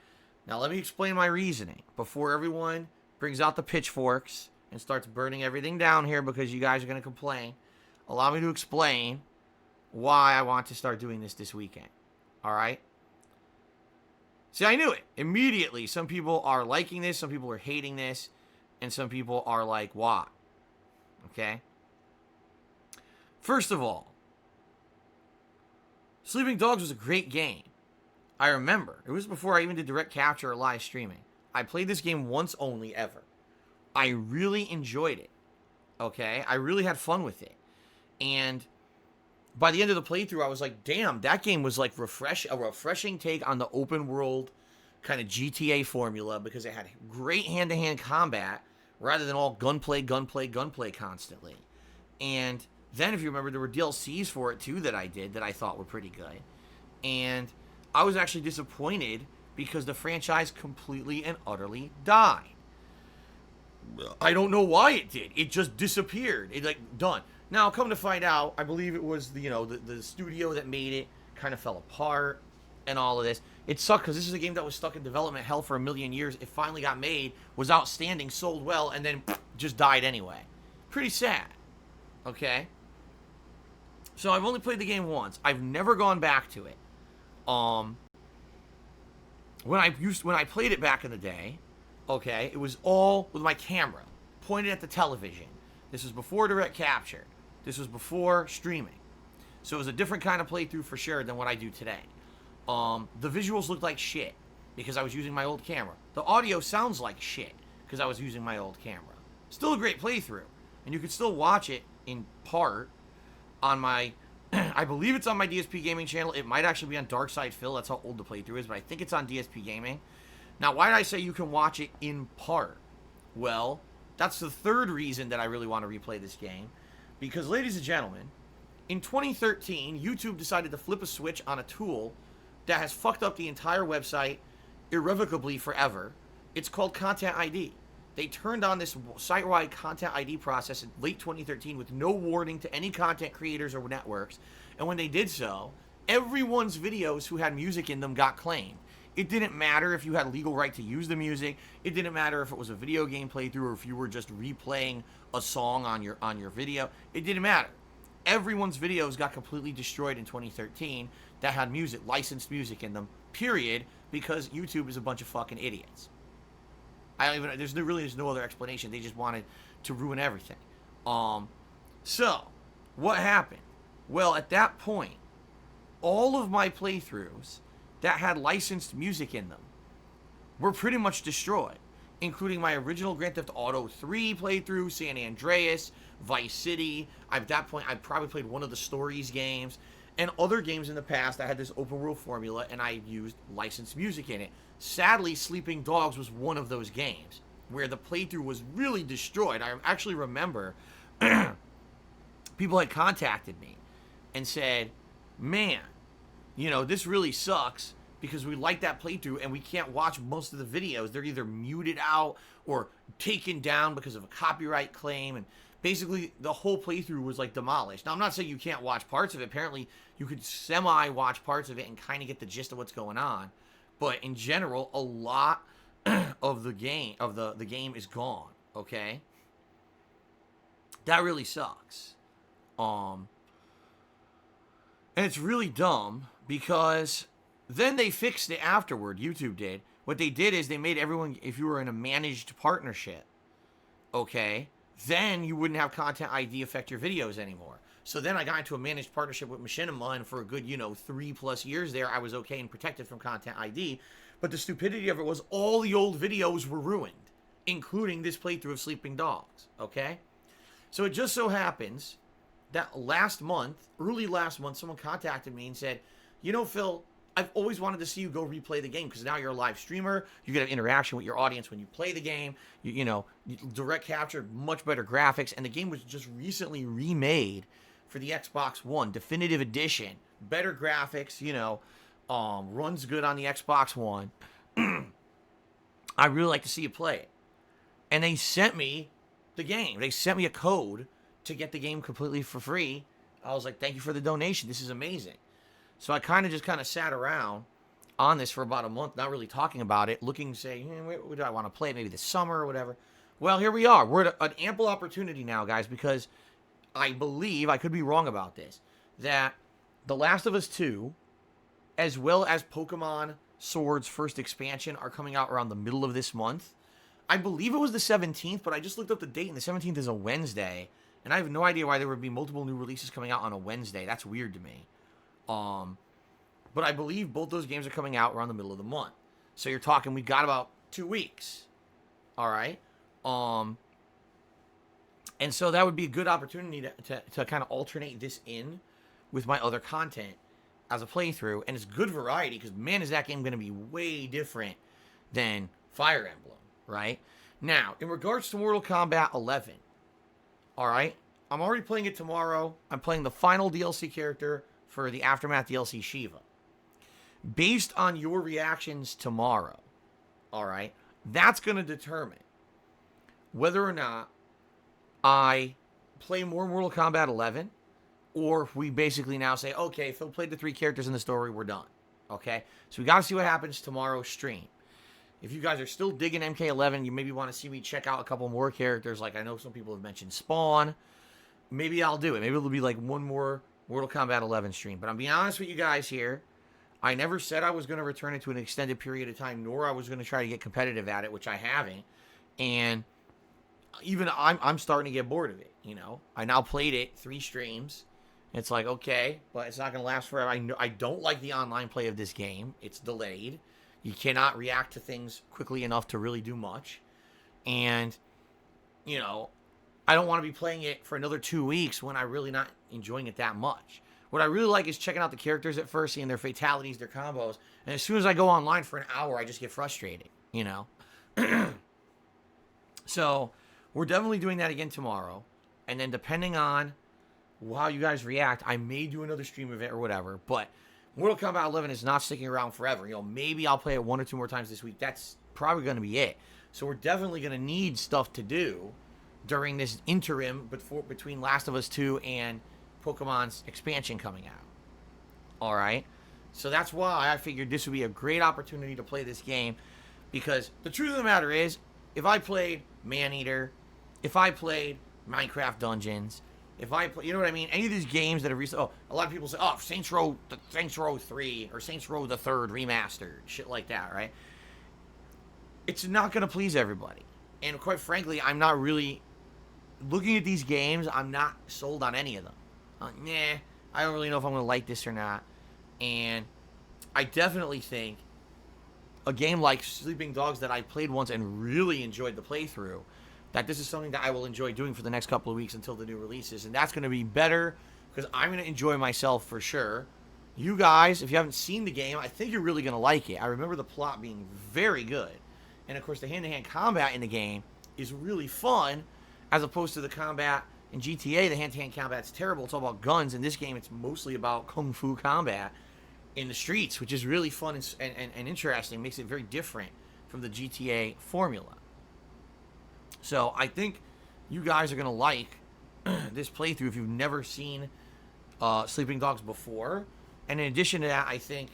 Now, let me explain my reasoning before everyone brings out the pitchforks and starts burning everything down here because you guys are going to complain. Allow me to explain why I want to start doing this weekend. All right? See, I knew it. Immediately, some people are liking this, some people are hating this, and some people are like, why? Okay? First of all, Sleeping Dogs was a great game. I remember. It was before I even did direct capture or live streaming. I played this game once only ever. I really enjoyed it. Okay? I really had fun with it. And by the end of the playthrough, I was like, damn, that game was like a refreshing take on the open world kind of GTA formula because it had great hand-to-hand combat rather than all gunplay constantly. And then, if you remember, there were DLCs for it too that I did that I thought were pretty good. And I was actually disappointed because the franchise completely and utterly died. I don't know why it did. It just disappeared. It done. Now, come to find out, I believe it was the studio that made it kind of fell apart and all of this. It sucked because this is a game that was stuck in development hell for a million years. It finally got made, was outstanding, sold well, and then just died anyway. Pretty sad. Okay? So I've only played the game once. I've never gone back to it. When I played it back in the day, okay, it was all with my camera pointed at the television. This was before direct capture. This was before streaming. So it was a different kind of playthrough for sure than what I do today. The visuals looked like shit because I was using my old camera. The audio sounds like shit because I was using my old camera. Still a great playthrough. And you can still watch it in part on my, I believe it's on my DSPGaming channel. It might actually be on Dark Side Phil. That's how old the playthrough is, but I think it's on DSPGaming. Now, why did I say you can watch it in part? Well, that's the third reason that I really want to replay this game. Because, ladies and gentlemen, in 2013, YouTube decided to flip a switch on a tool that has fucked up the entire website irrevocably forever. It's called Content ID. They turned on this site-wide Content ID process in late 2013 with no warning to any content creators or networks. And when they did so, everyone's videos who had music in them got claimed. It didn't matter if you had legal right to use the music. It didn't matter if it was a video game playthrough or if you were just replaying a song on your video. It didn't matter. Everyone's videos got completely destroyed in 2013 that had music, licensed music in them, period, because YouTube is a bunch of fucking idiots. There's no other explanation. They just wanted to ruin everything. So, what happened? Well, at that point, all of my playthroughs that had licensed music in them were pretty much destroyed, including my original Grand Theft Auto 3 playthrough, San Andreas, Vice City. At that point, I probably played one of the Stories games, and other games in the past that had this open world formula, and I used licensed music in it. Sadly, Sleeping Dogs was one of those games where the playthrough was really destroyed. I actually remember people had contacted me and said, man, this really sucks because we like that playthrough and we can't watch most of the videos. They're either muted out or taken down because of a copyright claim. And basically, the whole playthrough was demolished. Now, I'm not saying you can't watch parts of it. Apparently, you could semi-watch parts of it and kind of get the gist of what's going on. But in general, a lot of the game the game is gone. Okay, that really sucks. And it's really dumb because then they fixed it afterward. YouTube did. What they did is they made everyone, if you were in a managed partnership, okay, then you wouldn't have Content ID affect your videos anymore. So then I got into a managed partnership with Machinima, and for a good, 3+ years there, I was okay and protected from Content ID. But the stupidity of it was all the old videos were ruined, including this playthrough of Sleeping Dogs, okay? So it just so happens that early last month, someone contacted me and said, Phil, I've always wanted to see you go replay the game because now you're a live streamer. You get an interaction with your audience when you play the game. You know, direct capture, much better graphics, and the game was just recently remade for the Xbox One, Definitive Edition, better graphics. You know, runs good on the Xbox One. I really like to see you play it. And they sent me the game. They sent me a code to get the game completely for free. I was like, thank you for the donation. This is amazing. So I kind of sat around on this for about a month, not really talking about it, looking, say, where do I want to play it? Maybe this summer or whatever. Well, here we are. We're at an ample opportunity now, guys, because I believe, I could be wrong about this, that The Last of Us 2, as well as Pokemon Sword's first expansion, are coming out around the middle of this month. I believe it was the 17th, but I just looked up the date, and the 17th is a Wednesday, and I have no idea why there would be multiple new releases coming out on a Wednesday. That's weird to me. But I believe both those games are coming out around the middle of the month. So you're talking, we got about 2 weeks. All right. And so that would be a good opportunity to kind of alternate this in with my other content as a playthrough. And it's good variety because, man, is that game going to be way different than Fire Emblem, right? Now, in regards to Mortal Kombat 11, all right, I'm already playing it tomorrow. I'm playing the final DLC character for the Aftermath DLC, Shiva. Based on your reactions tomorrow, all right, that's going to determine whether or not I play more Mortal Kombat 11, or if we basically now say, okay, Phil played the 3 characters in the story, we're done. Okay? So we got to see what happens tomorrow's stream. If you guys are still digging MK11, you maybe want to see me check out a couple more characters. Like I know some people have mentioned Spawn. Maybe I'll do it. Maybe it'll be like one more Mortal Kombat 11 stream. But I'm being honest with you guys here. I never said I was going to return it to an extended period of time, nor I was going to try to get competitive at it, which I haven't. And even I'm starting to get bored of it, you know. I now played it 3 streams. It's like, okay, but it's not going to last forever. I don't like the online play of this game. It's delayed. You cannot react to things quickly enough to really do much. And, you know, I don't want to be playing it for another 2 weeks when I'm really not enjoying it that much. What I really like is checking out the characters at first, seeing their fatalities, their combos. And as soon as I go online for an hour, I just get frustrated, you know. So we're definitely doing that again tomorrow. And then depending on how you guys react, I may do another stream of it or whatever. But Mortal Kombat 11 is not sticking around forever. You know, maybe I'll play it 1 or 2 more times this week. That's probably going to be it. So we're definitely going to need stuff to do during this interim between Last of Us 2 and Pokemon's expansion coming out. All right. So that's why I figured this would be a great opportunity to play this game. Because the truth of the matter is, if I played Maneater, if I played Minecraft Dungeons, if I play, you know what I mean? Any of these games that have recently, a lot of people say, Saints Row 3 or Saints Row the 3rd remastered, shit like that, right? It's not going to please everybody. And quite frankly, I'm not really, looking at these games, I'm not sold on any of them. I don't really know if I'm going to like this or not. And I definitely think a game like Sleeping Dogs that I played once and really enjoyed the playthrough, that this is something that I will enjoy doing for the next couple of weeks until the new releases. And that's going to be better because I'm going to enjoy myself for sure. You guys, if you haven't seen the game, I think you're really going to like it. I remember the plot being very good. And of course, the hand-to-hand combat in the game is really fun as opposed to the combat in GTA. The hand-to-hand combat's terrible. It's all about guns. In this game, it's mostly about kung fu combat in the streets, which is really fun and interesting. It makes it very different from the GTA formula. So I think you guys are going to like this playthrough if you've never seen Sleeping Dogs before. And in addition to that, I think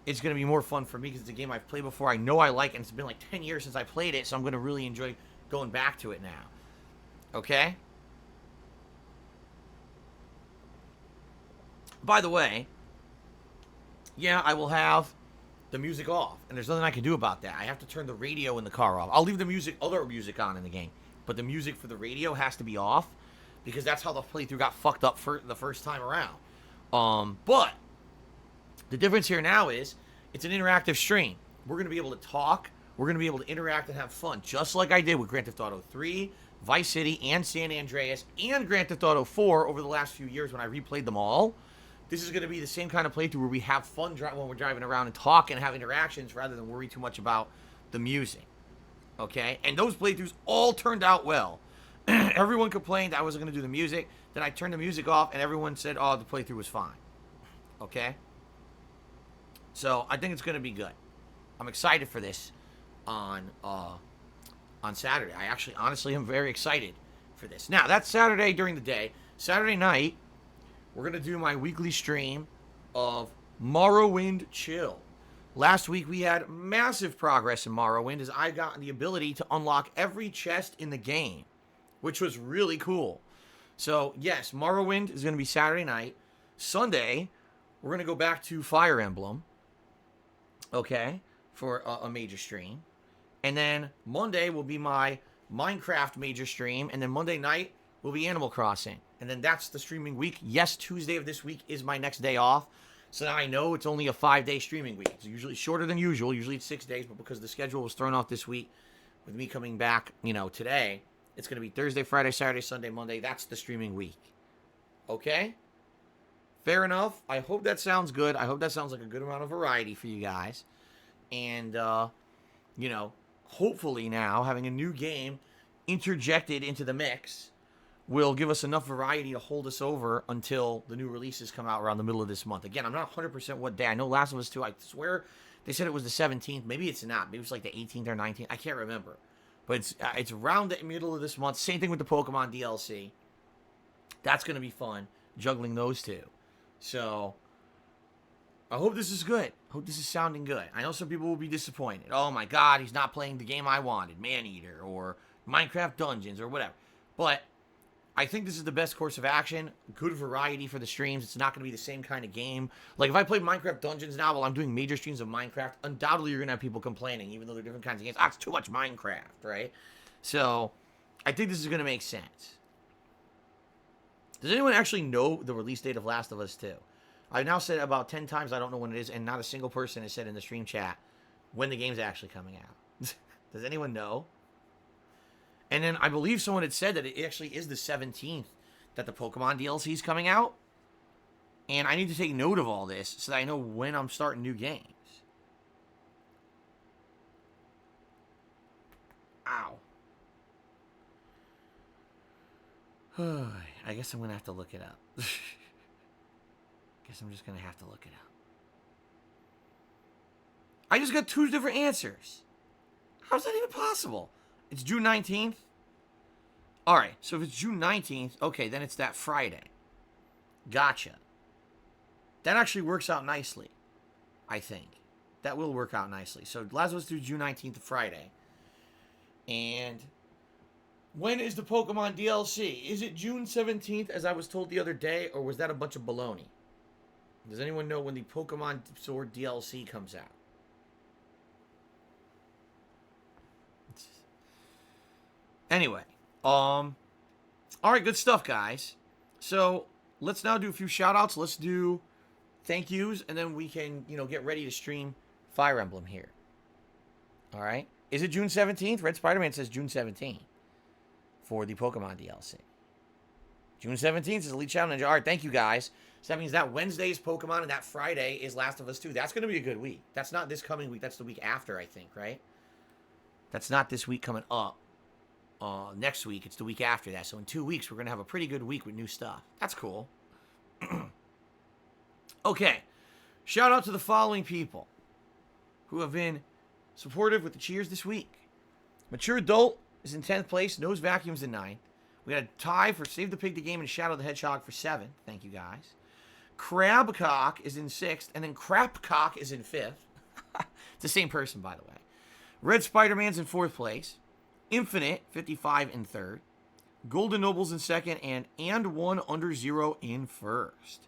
it's going to be more fun for me because it's a game I've played before. I know I like it, and it's been like 10 years since I played it, so I'm going to really enjoy going back to it now. Okay? By the way, yeah, I will have the music off, and there's nothing I can do about that. I have to turn the radio in the car off. I'll leave the other music on in the game, but the music for the radio has to be off because that's how the playthrough got fucked up for the first time around. But the difference here now is it's an interactive stream. We're going to be able to talk. We're going to be able to interact and have fun, just like I did with Grand Theft Auto 3, Vice City, and San Andreas, and Grand Theft Auto 4 over the last few years when I replayed them all. this is going to be the same kind of playthrough where we have fun when we're driving around and talk and have interactions rather than worry too much about the music. Okay? And those playthroughs all turned out well. Everyone complained I wasn't going to do the music. Then I turned the music off and everyone said, oh, the playthrough was fine. Okay? So I think it's going to be good. I'm excited for this on Saturday. I actually, honestly, am very excited for this. Now, that's Saturday during the day. Saturday night, we're going to do my weekly stream of Morrowind Chill. Last week, we had massive progress in Morrowind as I got the ability to unlock every chest in the game, which was really cool. So, yes, Morrowind is going to be Saturday night. Sunday, we're going to go back to Fire Emblem, okay, for a major stream. And then Monday will be my Minecraft major stream. And then Monday night will be Animal Crossing. And then that's the streaming week. Yes, Tuesday of this week is my next day off. So now I know it's only a 5-day streaming week. It's usually shorter than usual. Usually it's 6 days. But because the schedule was thrown off this week with me coming back, today, it's going to be Thursday, Friday, Saturday, Sunday, Monday. That's the streaming week. Okay? Fair enough. I hope that sounds good. I hope that sounds like a good amount of variety for you guys. And, hopefully now having a new game interjected into the mix will give us enough variety to hold us over until the new releases come out around the middle of this month. Again, I'm not 100% what day. I know Last of Us 2, I swear they said it was the 17th. Maybe it's not. Maybe it's like the 18th or 19th. I can't remember. But it's around the middle of this month. Same thing with the Pokemon DLC. That's going to be fun, juggling those two. So I hope this is good. I hope this is sounding good. I know some people will be disappointed. Oh my God, he's not playing the game I wanted, Maneater or Minecraft Dungeons or whatever. But I think this is the best course of action. Good variety for the streams. It's not going to be the same kind of game. Like if I play Minecraft Dungeons now while I'm doing major streams of Minecraft, undoubtedly you're going to have people complaining, even though they're different kinds of games. It's too much Minecraft, right? So I think this is going to make sense. Does anyone actually know the release date of Last of Us 2? I've now said about 10 times I don't know when it is, and not a single person has said in the stream chat when the game's actually coming out. Does anyone know? And then I believe someone had said that it actually is the 17th that the Pokemon DLC is coming out. And I need to take note of all this so that I know when I'm starting new games. Ow. I guess I'm going to have to look it up. Guess I'm just going to have to look it up. I just got 2 different answers. How's that even possible? It's June 19th? Alright, so if it's June 19th, okay, then it's that Friday. Gotcha. That actually works out nicely, I think. That will work out nicely. So Last of Us 2 June 19th, Friday. And when is the Pokemon DLC? Is it June 17th, as I was told the other day, or was that a bunch of baloney? Does anyone know when the Pokemon Sword DLC comes out? Anyway, all right, good stuff, guys. So let's now do a few shout-outs. Let's do thank yous, and then we can, get ready to stream Fire Emblem here. All right. Is it June 17th? Red Spider-Man says June 17th for the Pokemon DLC. June 17th is Elite Shadow Ninja. All right, thank you, guys. So that means that Wednesday is Pokemon, and that Friday is Last of Us 2. That's going to be a good week. That's not this coming week. That's the week after, I think, right? That's not this week coming up. Next week, it's the week after that. So in 2 weeks, we're going to have a pretty good week with new stuff. That's cool. Okay. Shout out to the following people who have been supportive with the cheers this week. Mature Adult is in 10th place. Nose Vacuum's in 9th. We got a tie for Save the Pig the Game and Shadow the Hedgehog for 7th. Thank you, guys. Crabcock is in 6th. And then Crapcock is in 5th. It's the same person, by the way. Red Spider-Man's in 4th place. Infinite, 55 in 3rd. Golden Nobles in 2nd. And 1 Under Zero in 1st.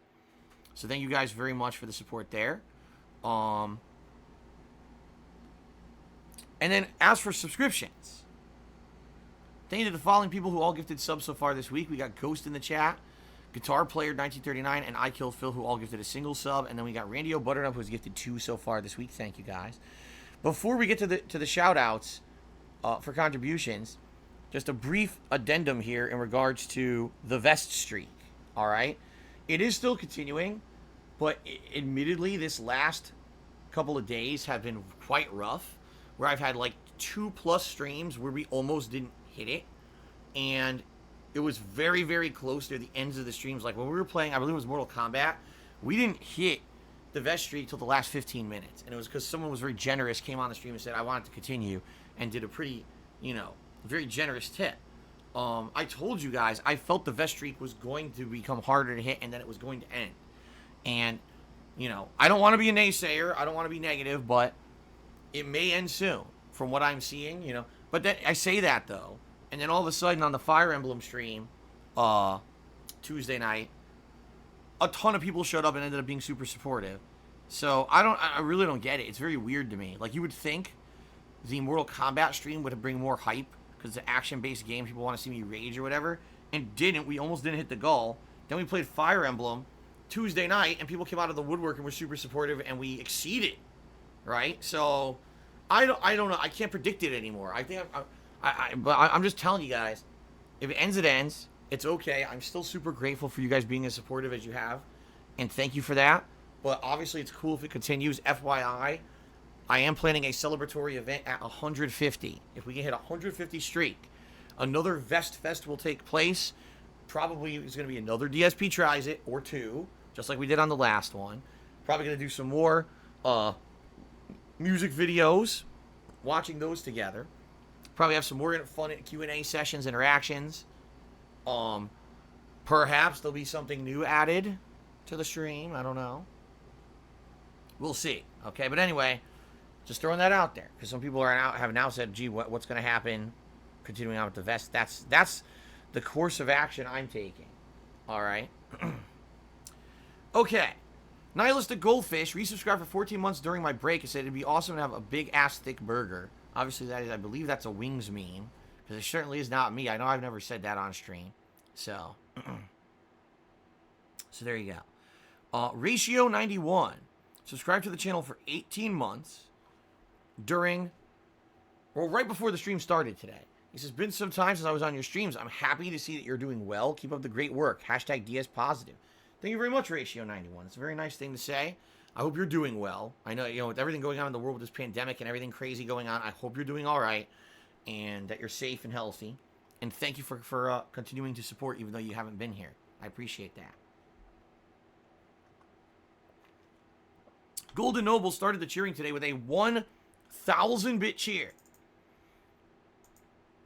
So thank you guys very much for the support there. And then as for subscriptions, thank you to the following people who all gifted subs so far this week. We got Ghost in the chat, Guitar Player 1939, and I Killed Phil, who all gifted a single sub. And then we got Randy O. Butternup, who's gifted 2 so far this week. Thank you, guys. Before we get to the shout-outs for contributions, just a brief addendum here in regards to the Vest streak. All right? It is still continuing. But admittedly, this last couple of days have been quite rough, where I've had like 2+ streams where we almost didn't hit it, and it was very, very close near the ends of the streams. Like when we were playing, I believe it was Mortal Kombat, we didn't hit the vest streak till the last 15 minutes, and it was because someone was very generous, came on the stream and said I wanted to continue, and did a pretty, very generous tip. I told you guys I felt the vest streak was going to become harder to hit, and then it was going to end. And I don't want to be a naysayer, I don't want to be negative, but it may end soon from what I'm seeing. But then I say that though, and then all of a sudden on the Fire Emblem stream, Tuesday night, a ton of people showed up and ended up being super supportive. So I really don't get it. It's very weird to me. Like, you would think the Mortal Kombat stream would bring more hype because it's an action-based game. People want to see me rage or whatever, and didn't. We almost didn't hit the goal. Then we played Fire Emblem Tuesday night, and people came out of the woodwork and were super supportive, and we exceeded, right? So I don't know. I can't predict it anymore. I think but I'm just telling you guys, if it ends, it ends. It's okay. I'm still super grateful for you guys being as supportive as you have, and thank you for that. But obviously, it's cool if it continues. FYI, I am planning a celebratory event at 150. If we can hit 150 streak, another Vest Fest will take place. Probably it's going to be another DSP Tries It or two, just like we did on the last one. Probably going to do some more music videos, watching those together. Probably have some more fun Q&A sessions, interactions. Perhaps there'll be something new added to the stream. I don't know. We'll see. Okay, but anyway, just throwing that out there because some people have now said, "Gee, what's going to happen?" Continuing on with the vest. That's the course of action I'm taking. All right. Okay. Nihilistic Goldfish resubscribed for 14 months during my break and said it'd be awesome to have a big ass thick burger. Obviously, I believe that's a Wings meme because it certainly is not me. I know I've never said that on stream. So there you go. Ratio 91 subscribed to the channel for 18 months right before the stream started today. He says, been some time since I was on your streams. I'm happy to see that you're doing well. Keep up the great work. Hashtag DS positive. Thank you very much, Ratio 91. It's a very nice thing to say. I hope you're doing well. I know, with everything going on in the world with this pandemic and everything crazy going on, I hope you're doing all right and that you're safe and healthy. And thank you for continuing to support even though you haven't been here. I appreciate that. Golden Noble started the cheering today with a 1,000-bit cheer.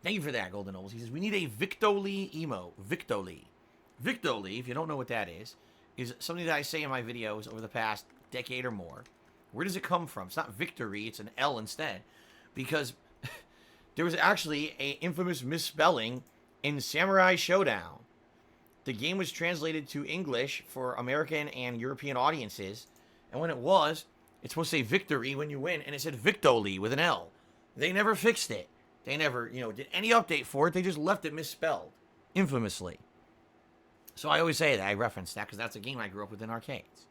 Thank you for that, Golden Nobles. He says, we need a Victoly emo. Victoly. Victoly, if you don't know what that is something that I say in my videos over the past decade or more. Where does it come from? It's not victory, it's an L instead. Because there was actually an infamous misspelling in Samurai Showdown. The game was translated to English for American and European audiences. And when it's supposed to say victory when you win, and it said Victoly with an L. They never fixed it. They never, did any update for it. They just left it misspelled, infamously. So I always say that. I reference that because that's a game I grew up with in arcades.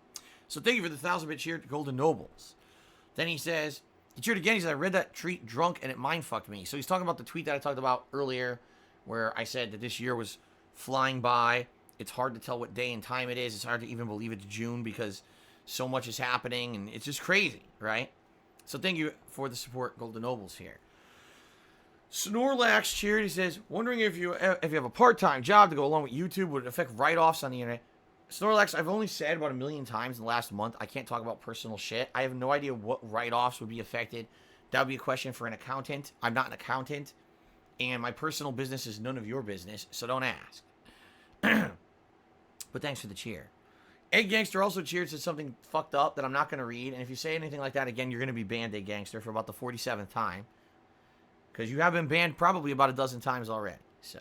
So thank you for the 1,000-bit cheer to Golden Nobles. Then he says, he cheered again. He said, I read that tweet drunk and it mind-fucked me. So he's talking about the tweet that I talked about earlier where I said that this year was flying by. It's hard to tell what day and time it is. It's hard to even believe it's June because so much is happening and it's just crazy, right? So thank you for the support, Golden Nobles here. Snorlax cheered. He says, wondering if you have a part-time job to go along with YouTube, would it affect write-offs on the internet? Snorlax, I've only said about 1 million times in the last month, I can't talk about personal shit. I have no idea what write-offs would be affected. That would be a question for an accountant. I'm not an accountant, and my personal business is none of your business, so don't ask. But thanks for the cheer. Egg Gangster also cheered, said something fucked up that I'm not going to read, and if you say anything like that again, you're going to be banned, Egg Gangster, for about the 47th time. Because you have been banned probably about a dozen times already. So,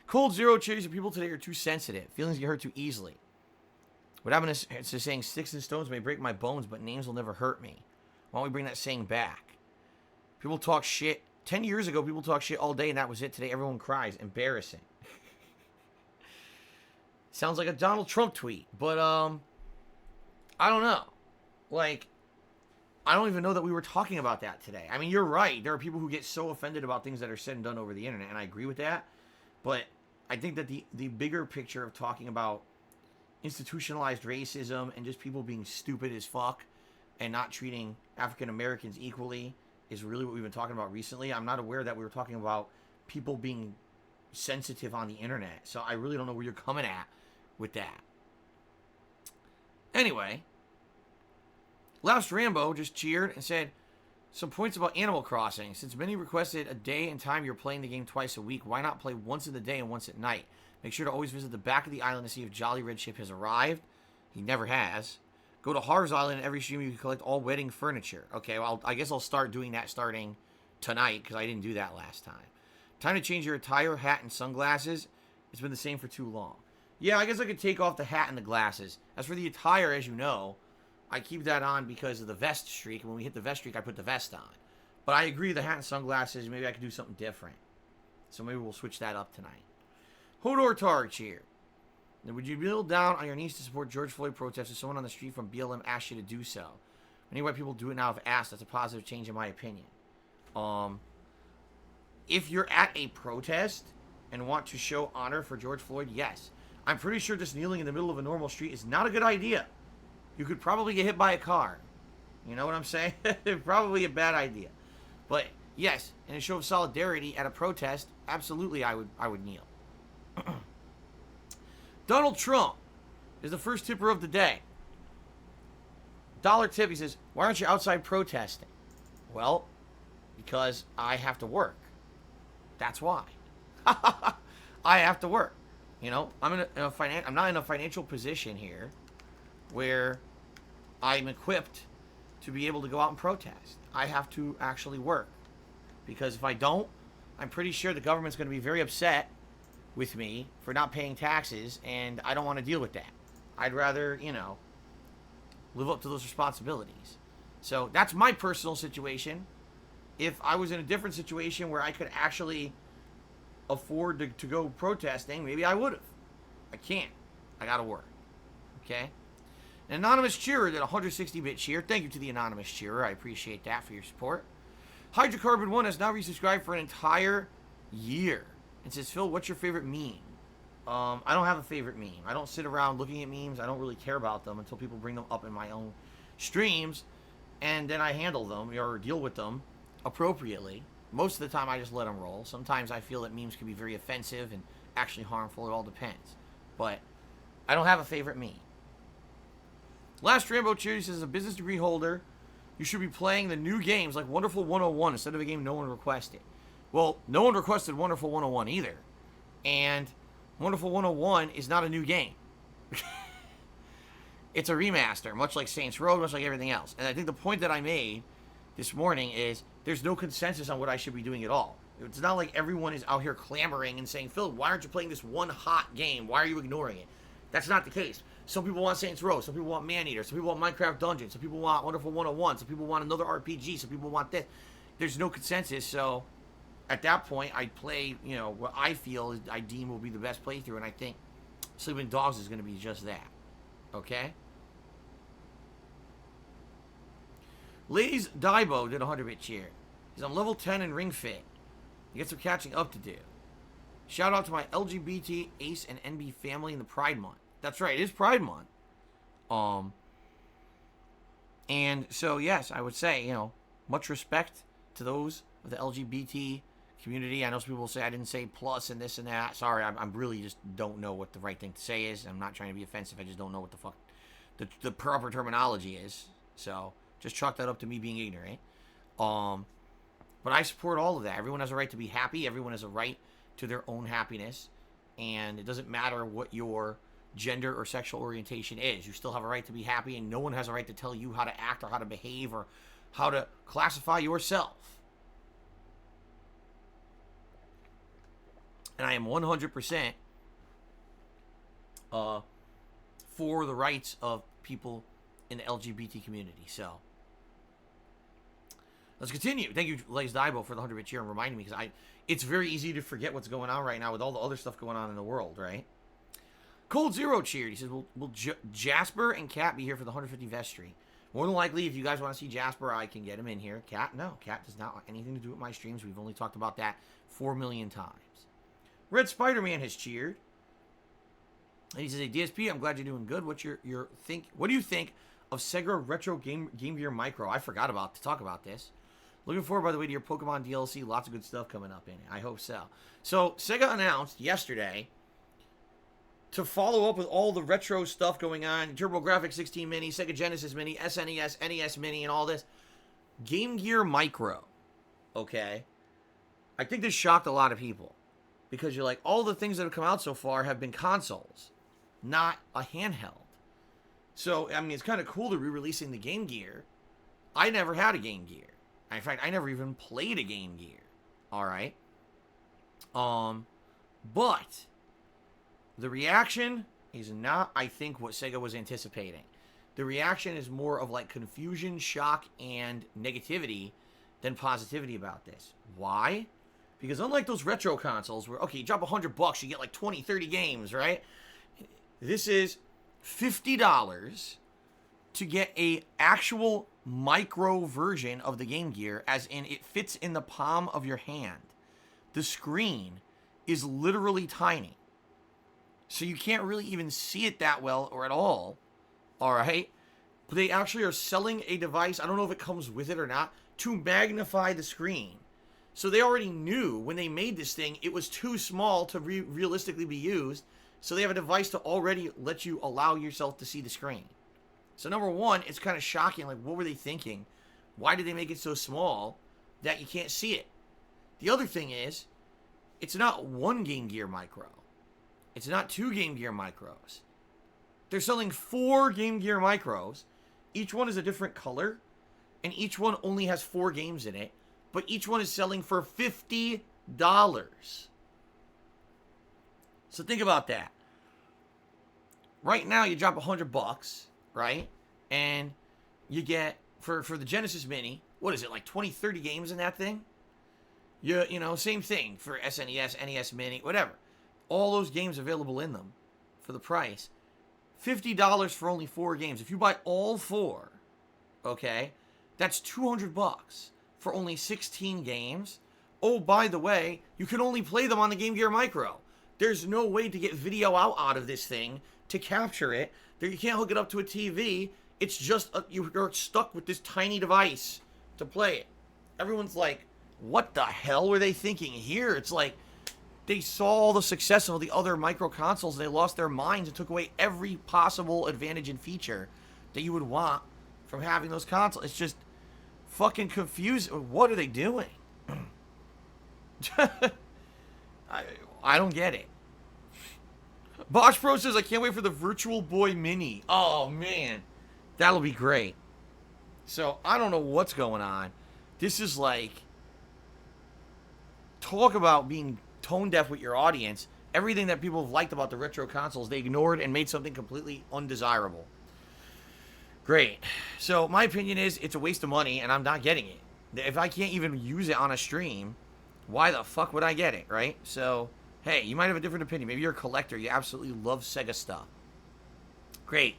Cold Zero cheers that people today are too sensitive. Feelings get hurt too easily. What happened to saying sticks and stones may break my bones, but names will never hurt me. Why don't we bring that saying back? People talk shit. 10 years ago, people talk shit all day, and that was it. Today, everyone cries. Embarrassing. Sounds like a Donald Trump tweet. But, I don't know. I don't even know that we were talking about that today. I mean, you're right. There are people who get so offended about things that are said and done over the internet, and I agree with that. But I think that the bigger picture of talking about institutionalized racism and just people being stupid as fuck and not treating African Americans equally is really what we've been talking about recently. I'm not aware that we were talking about people being sensitive on the internet. So I really don't know where you're coming at with that. Anyway, Last Rambo just cheered and said some points about Animal Crossing. Since many requested a day and time you're playing the game twice a week, why not play once in the day and once at night? Make sure to always visit the back of the island to see if Jolly Red Ship has arrived. He never has. Go to Harv's Island, and every stream you can collect all wedding furniture. Okay, well, I guess I'll start doing that starting tonight, because I didn't do that last time. Time to change your attire, hat, and sunglasses. It's been the same for too long. Yeah, I guess I could take off the hat and the glasses. As for the attire, as you know, I keep that on because of the vest streak. And when we hit the vest streak, I put the vest on. But I agree, the hat and sunglasses, maybe I could do something different. So maybe we'll switch that up tonight. Hodor Targ cheer. Now, would you kneel down on your knees to support George Floyd protests if someone on the street from BLM asked you to do so? Many white people do it now if asked. That's a positive change in my opinion. If you're at a protest and want to show honor for George Floyd, yes. I'm pretty sure just kneeling in the middle of a normal street is not a good idea. You could probably get hit by a car. You know what I'm saying? Probably a bad idea. But yes, in a show of solidarity at a protest, absolutely I would kneel. Donald Trump is the first tipper of the day. Dollar tip, he says, why aren't you outside protesting? Well, because I have to work. That's why. I have to work. You know, I'm not in a financial position here where I'm equipped to be able to go out and protest. I have to actually work. Because if I don't, I'm pretty sure the government's going to be very upset with me for not paying taxes, and I don't want to deal with that. I'd rather, you know, live up to those responsibilities. So that's my personal situation. If I was in a different situation where I could actually afford to go protesting, maybe I would have. I can't. I gotta work. Okay? An anonymous cheerer did a 160-bit cheer. Thank you to the anonymous cheerer. I appreciate that for your support. Hydrocarbon 1 has now resubscribed for an entire year. And says, Phil, what's your favorite meme? I don't have a favorite meme. I don't sit around looking at memes. I don't really care about them until people bring them up in my own streams. And then I handle them or deal with them appropriately. Most of the time, I just let them roll. Sometimes I feel that memes can be very offensive and actually harmful. It all depends. But I don't have a favorite meme. Last Rambo Cheer says, as a business degree holder, you should be playing the new games like Wonderful 101 instead of a game no one requested. Well, no one requested Wonderful 101 either. And Wonderful 101 is not a new game. It's a remaster, much like Saints Row, much like everything else. And I think the point that I made this morning is there's no consensus on what I should be doing at all. It's not like everyone is out here clamoring and saying, Phil, why aren't you playing this one hot game? Why are you ignoring it? That's not the case. Some people want Saints Row. Some people want Maneater. Some people want Minecraft Dungeons. Some people want Wonderful 101. Some people want another RPG. Some people want this. There's no consensus, so at that point, I'd play, you know, what I feel I deem will be the best playthrough, and I think Sleeping Dogs is going to be just that. Okay? Ladies Daibo did a 100-bit cheer. He's on level 10 in Ring Fit. He gets some catching up to do. Shout out to my LGBT, Ace, and NB family in the Pride Month. That's right, it is Pride Month. And so, yes, I would say, you know, much respect to those of the LGBT community. I know some people will say I didn't say plus and this and that. Sorry, I'm really just don't know what the right thing to say is. I'm not trying to be offensive. I just don't know what the fuck the proper terminology is. So just chalk that up to me being ignorant. But I support all of that. Everyone has a right to be happy. Everyone has a right to their own happiness. And it doesn't matter what your gender or sexual orientation is. You still have a right to be happy, and no one has a right to tell you how to act or how to behave or how to classify yourself. And I am 100% for the rights of people in the LGBT community. So let's continue. Thank you, Les Daibo, for the 100-bit cheer and reminding me, because it's very easy to forget what's going on right now with all the other stuff going on in the world, right? Cold Zero cheered. He says, will Jasper and Cat be here for the 150 vestry? More than likely, if you guys want to see Jasper, I can get him in here. Cat, no. Cat does not want anything to do with my streams. We've only talked about that 4 million times. Red Spider-Man has cheered. And he says, hey, DSP, I'm glad you're doing good. What do you think of Sega Retro Game Gear Micro? I forgot to talk about this. Looking forward, by the way, to your Pokemon DLC. Lots of good stuff coming up in it. I hope so. So, Sega announced yesterday, to follow up with all the retro stuff going on, TurboGrafx 16 Mini, Sega Genesis Mini, SNES, NES Mini, and all this, Game Gear Micro, okay? I think this shocked a lot of people. Because you're like, all the things that have come out so far have been consoles, not a handheld. So, I mean, it's kind of cool to be releasing the Game Gear. I never had a Game Gear. In fact, I never even played a Game Gear. Alright? But the reaction is not, I think, what Sega was anticipating. The reaction is more of like confusion, shock, and negativity than positivity about this. Why? Because unlike those retro consoles where, okay, you drop $100, you get like 20, 30 games, right? This is $50 to get a actual micro version of the Game Gear, as in it fits in the palm of your hand. The screen is literally tiny. So you can't really even see it that well or at all. Alright? But they actually are selling a device, I don't know if it comes with it or not, to magnify the screen. So they already knew when they made this thing, it was too small to realistically be used. So they have a device to already let you allow yourself to see the screen. So number one, it's kind of shocking. Like, what were they thinking? Why did they make it so small that you can't see it? The other thing is, it's not one Game Gear Micro. It's not two Game Gear Micros. They're selling 4 Game Gear Micros. Each one is a different color. And each one only has 4 games in it. But each one is selling for $50. So think about that. Right now, you drop $100, right? And you get, for the Genesis Mini, what is it, like 20, 30 games in that thing? You know, same thing for SNES, NES Mini, whatever. All those games available in them for the price. $50 for only 4 games. If you buy all 4, okay, that's $200 for only 16 games. Oh, by the way, you can only play them on the Game Gear Micro. There's no way to get video out of this thing to capture it. You can't hook it up to a TV. It's just, you're stuck with this tiny device to play it. Everyone's like, what the hell were they thinking here? It's like, they saw all the success of all the other micro consoles and they lost their minds and took away every possible advantage and feature that you would want from having those consoles. It's just fucking confusing. What are they doing? I don't get it. Bosch Pro says, I can't wait for the Virtual Boy Mini. Oh, man. That'll be great. So, I don't know what's going on. This is like, talk about being tone deaf with your audience. Everything that people have liked about the retro consoles, they ignored and made something completely undesirable. Great. So, my opinion is, it's a waste of money, and I'm not getting it. If I can't even use it on a stream, why the fuck would I get it, right? So, hey, you might have a different opinion. Maybe you're a collector. You absolutely love Sega stuff. Great.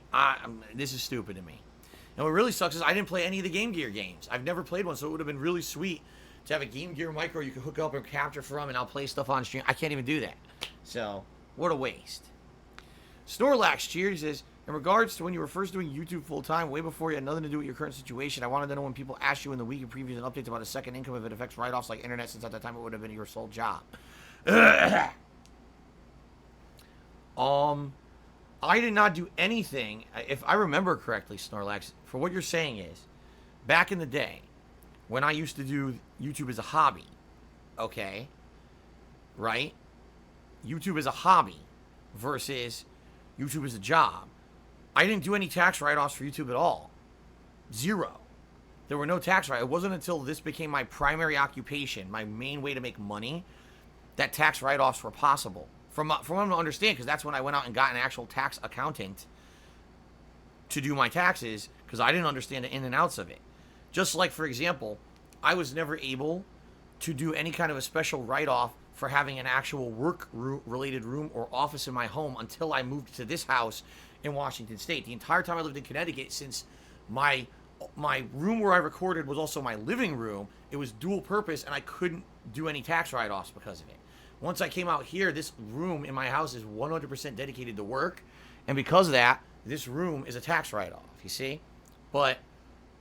This is stupid to me. And what really sucks is I didn't play any of the Game Gear games. I've never played one, so it would have been really sweet to have a Game Gear Micro you could hook up and capture from, and I'll play stuff on stream. I can't even do that. So, what a waste. Snorlax Cheers says, in regards to when you were first doing YouTube full-time, way before you had nothing to do with your current situation, I wanted to know when people asked you in the week and previews and updates about a second income if it affects write-offs like internet, since at that time it would have been your sole job. I did not do anything, if I remember correctly, Snorlax, for what you're saying is, back in the day, when I used to do YouTube as a hobby, okay, right? YouTube as a hobby versus YouTube as a job. I didn't do any tax write-offs for YouTube at all. 0. There were no tax write-offs. It wasn't until this became my primary occupation, my main way to make money, that tax write-offs were possible. From what I'm to understand, because that's when I went out and got an actual tax accountant to do my taxes, because I didn't understand the in and outs of it. Just like, for example, I was never able to do any kind of a special write-off for having an actual work-related room or office in my home until I moved to this house in Washington State. The entire time I lived in Connecticut, since my room where I recorded was also my living room, it was dual purpose, and I couldn't do any tax write-offs because of it. Once I came out here, this room in my house is 100% dedicated to work. And because of that, this room is a tax write-off, you see? But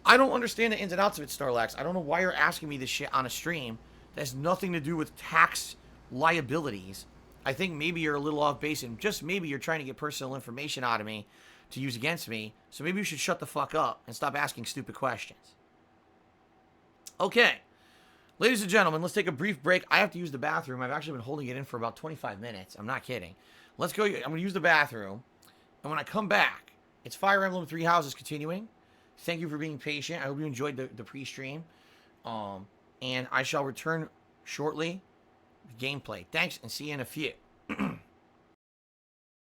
I don't understand the ins and outs of it, Starlax. I don't know why you're asking me this shit on a stream that has nothing to do with tax liabilities. I think maybe you're a little off base, and just maybe you're trying to get personal information out of me to use against me. So maybe you should shut the fuck up and stop asking stupid questions. Okay. Ladies and gentlemen, let's take a brief break. I have to use the bathroom. I've actually been holding it in for about 25 minutes. I'm not kidding. Let's go. I'm going to use the bathroom. And when I come back, it's Fire Emblem Three Houses continuing. Thank you for being patient. I hope you enjoyed the pre-stream. And I shall return shortly with gameplay. Thanks, and see you in a few.